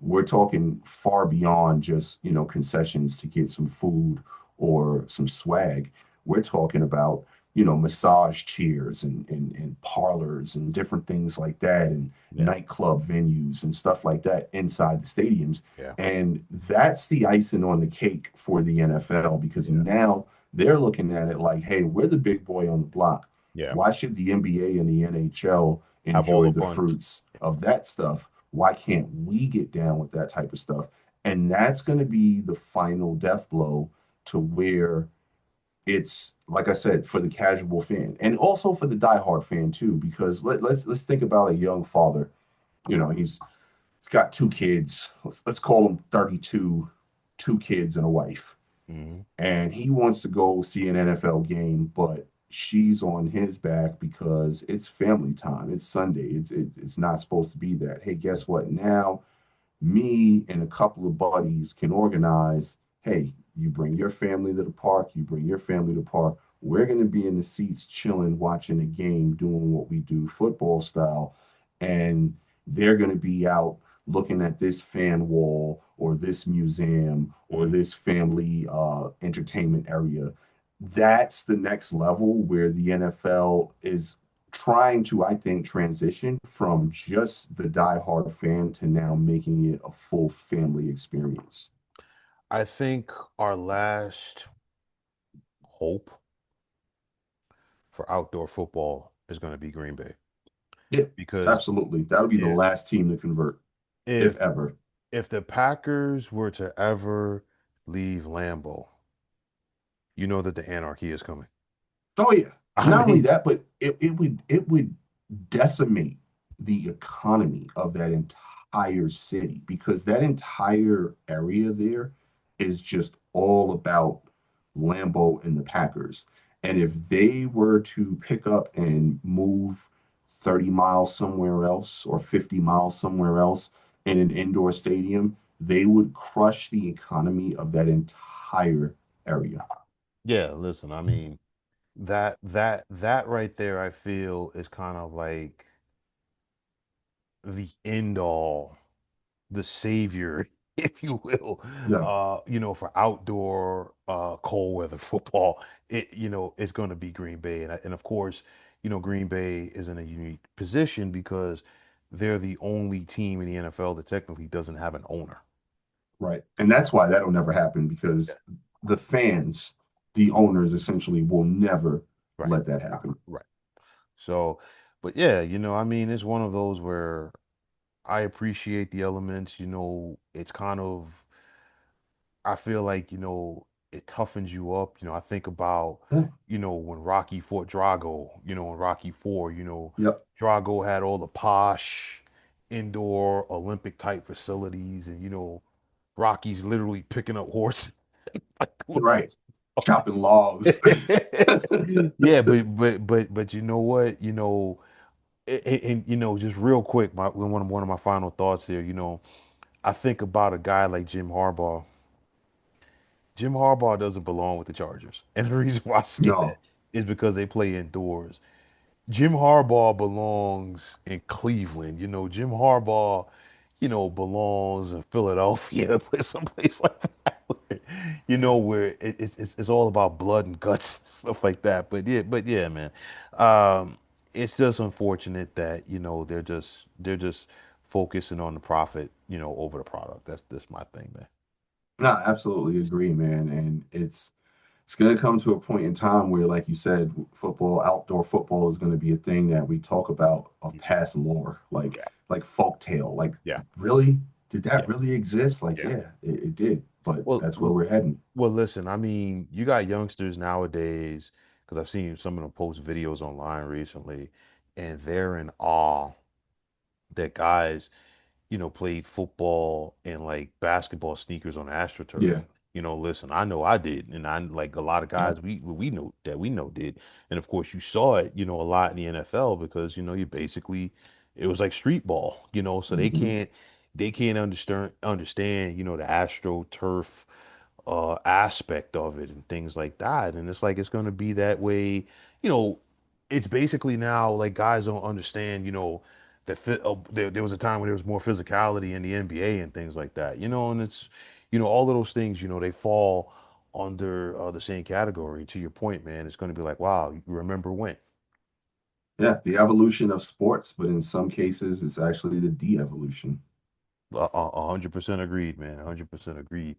we're talking far beyond just, concessions to get some food or some swag. We're talking about, massage chairs and parlors and different things like that and Yeah. nightclub venues and stuff like that inside the stadiums. Yeah. And that's the icing on the cake for the NFL because Yeah. now they're looking at it like, hey, we're the big boy on the block. Yeah. Why should the NBA and the NHL Have all enjoy the the fun. fruits of that stuff? Why can't we get down with that type of stuff? And that's going to be the final death blow to where it's, like I said, for the casual fan and also for the diehard fan too, because let's think about a young father. He's got two kids. Let's call him 32, two kids and a wife, Hmm. and he wants to go see an NFL game, but she's on his back because it's family time. It's Sunday. It's not supposed to be that. Hey, guess what? Now me and a couple of buddies can organize. Hey, you bring your family to the park. You bring your family to the park. We're going to be in the seats, chilling, watching the game, doing what we do, football style, and they're going to be out looking at this fan wall or this museum or Hmm. this family entertainment area. That's the next level where the NFL is trying to, I think, transition from just the diehard fan to now making it a full family experience. I think our last hope for outdoor football is going to be Green Bay Yeah, because absolutely. That'll be the if last team to convert, if if ever. if the Packers were to ever leave Lambeau, you know that the anarchy is coming. Oh yeah. I Not only mean, that, but it would decimate the economy of that entire city because that entire area there is just all about Lambeau and the Packers. And if they were to pick up and move 30 miles somewhere else or 50 miles somewhere else in an indoor stadium, they would crush the economy of that entire area. Yeah, listen, I mean that right there I feel is kind of like the end all, the savior, if you will, Yeah, for outdoor cold weather football. It's going to be Green Bay, and of course, Green Bay is in a unique position because they're the only team in the NFL that technically doesn't have an owner. right. And that's why that'll never happen because the fans, the owners essentially will never Right, let that happen. right. So, but yeah, I mean, it's one of those where I appreciate the elements. It's kind of, I feel like, it toughens you up. I think about, Yeah. when Rocky fought Drago, in Rocky 4, Yep. Drago had all the posh indoor Olympic type facilities and, Rocky's literally picking up horses. Like doing all Right. this Chopping logs. stuff. Yeah, but you know what? And, just real quick, one of my final thoughts here, I think about a guy like Jim Harbaugh. Jim Harbaugh doesn't belong with the Chargers. And the reason why I say that No. is because they play indoors. Jim Harbaugh belongs in Cleveland. Jim Harbaugh, belongs in Philadelphia, someplace like that, where it's all about blood and guts, stuff like that. But yeah, man, um, it's just unfortunate that they're just focusing on the profit, over the product. That's my thing, man. No, absolutely agree, man. And it's going to come to a point in time where, like you said, football, outdoor football is going to be a thing that we talk about of past lore, Yeah, like folk tale. Like, yeah, really? Did yeah, that really exist? Like, yeah. yeah, it did. But Well, that's where well, we're heading. well, listen, I mean, you got youngsters nowadays, because I've seen some of them post videos online recently, and they're in awe that guys, played football and like basketball sneakers on AstroTurf. Yeah. Listen, I know I did, and I like a lot of Yep. guys we know did, and of course you saw it, a lot in the NFL because you basically it was like street ball, so they Hmm. can't understand, the AstroTurf aspect of it and things like that. And it's like it's going to be that way. You know, it's basically now like guys don't understand. There was a time when there was more physicality in the NBA and things like that. And it's all of those things. They fall under the same category. To your point, man, it's going to be like, wow, you remember when? Yeah. The evolution of sports, but in some cases, it's actually the de-evolution. 100% agreed, man. 100% agreed.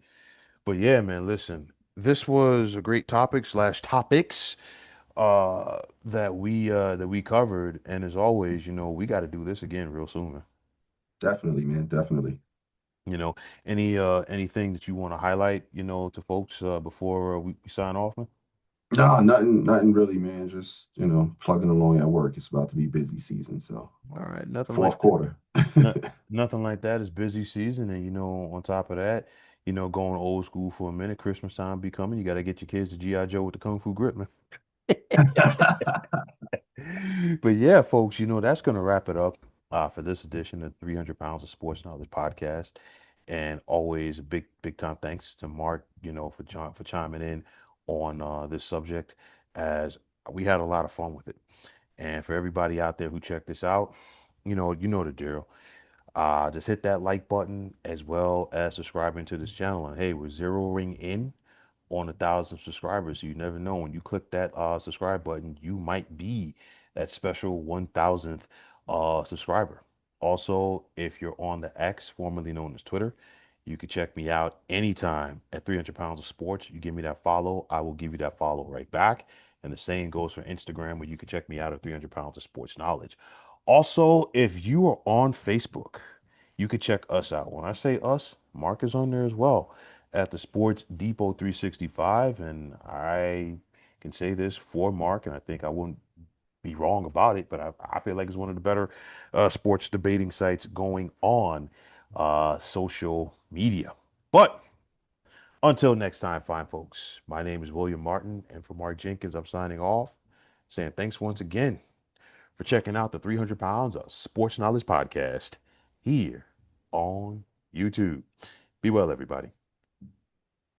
But yeah, man, listen, this was a great topic slash topics that we covered. And as always, we got to do this again real soon, man. Definitely, man. Definitely. You know, anything that you want to highlight, to folks before we sign off, man? No, nothing really, man. Just, plugging along at work. It's about to be busy season, so All right, nothing fourth like that. quarter. No, nothing like that. It's busy season, and on top of that, going old school for a minute. Christmas time be coming. You got to get your kids to GI Joe with the Kung Fu grip, man. But yeah, folks, that's going to wrap it up for this edition of 300 Pounds of Sports Knowledge podcast. And always a big, big time thanks to Mark, for chiming in on this subject, as we had a lot of fun with it. And for everybody out there who checked this out, you know the drill. Just hit that like button as well as subscribing to this channel. And hey, we're zeroing in on 1,000 subscribers. So you never know, when you click that subscribe button, you might be that special 1,000th subscriber. Also, if you're on the X, formerly known as Twitter, you can check me out anytime at 300 Pounds of Sports. You give me that follow, I will give you that follow right back. And the same goes for Instagram, where you can check me out at 300 Pounds of Sports Knowledge. Also, if you are on Facebook, you can check us out. When I say us, Mark is on there as well at the Sports Depot 365. And I can say this for Mark, and I think I wouldn't be wrong about it, but I feel like it's one of the better sports debating sites going on social media. But Until next time, fine folks, my name is William Martin, and for Mark Jenkins, I'm signing off, saying thanks once again for checking out the 300 Pounds of Sports Knowledge podcast here on YouTube. Be well, everybody.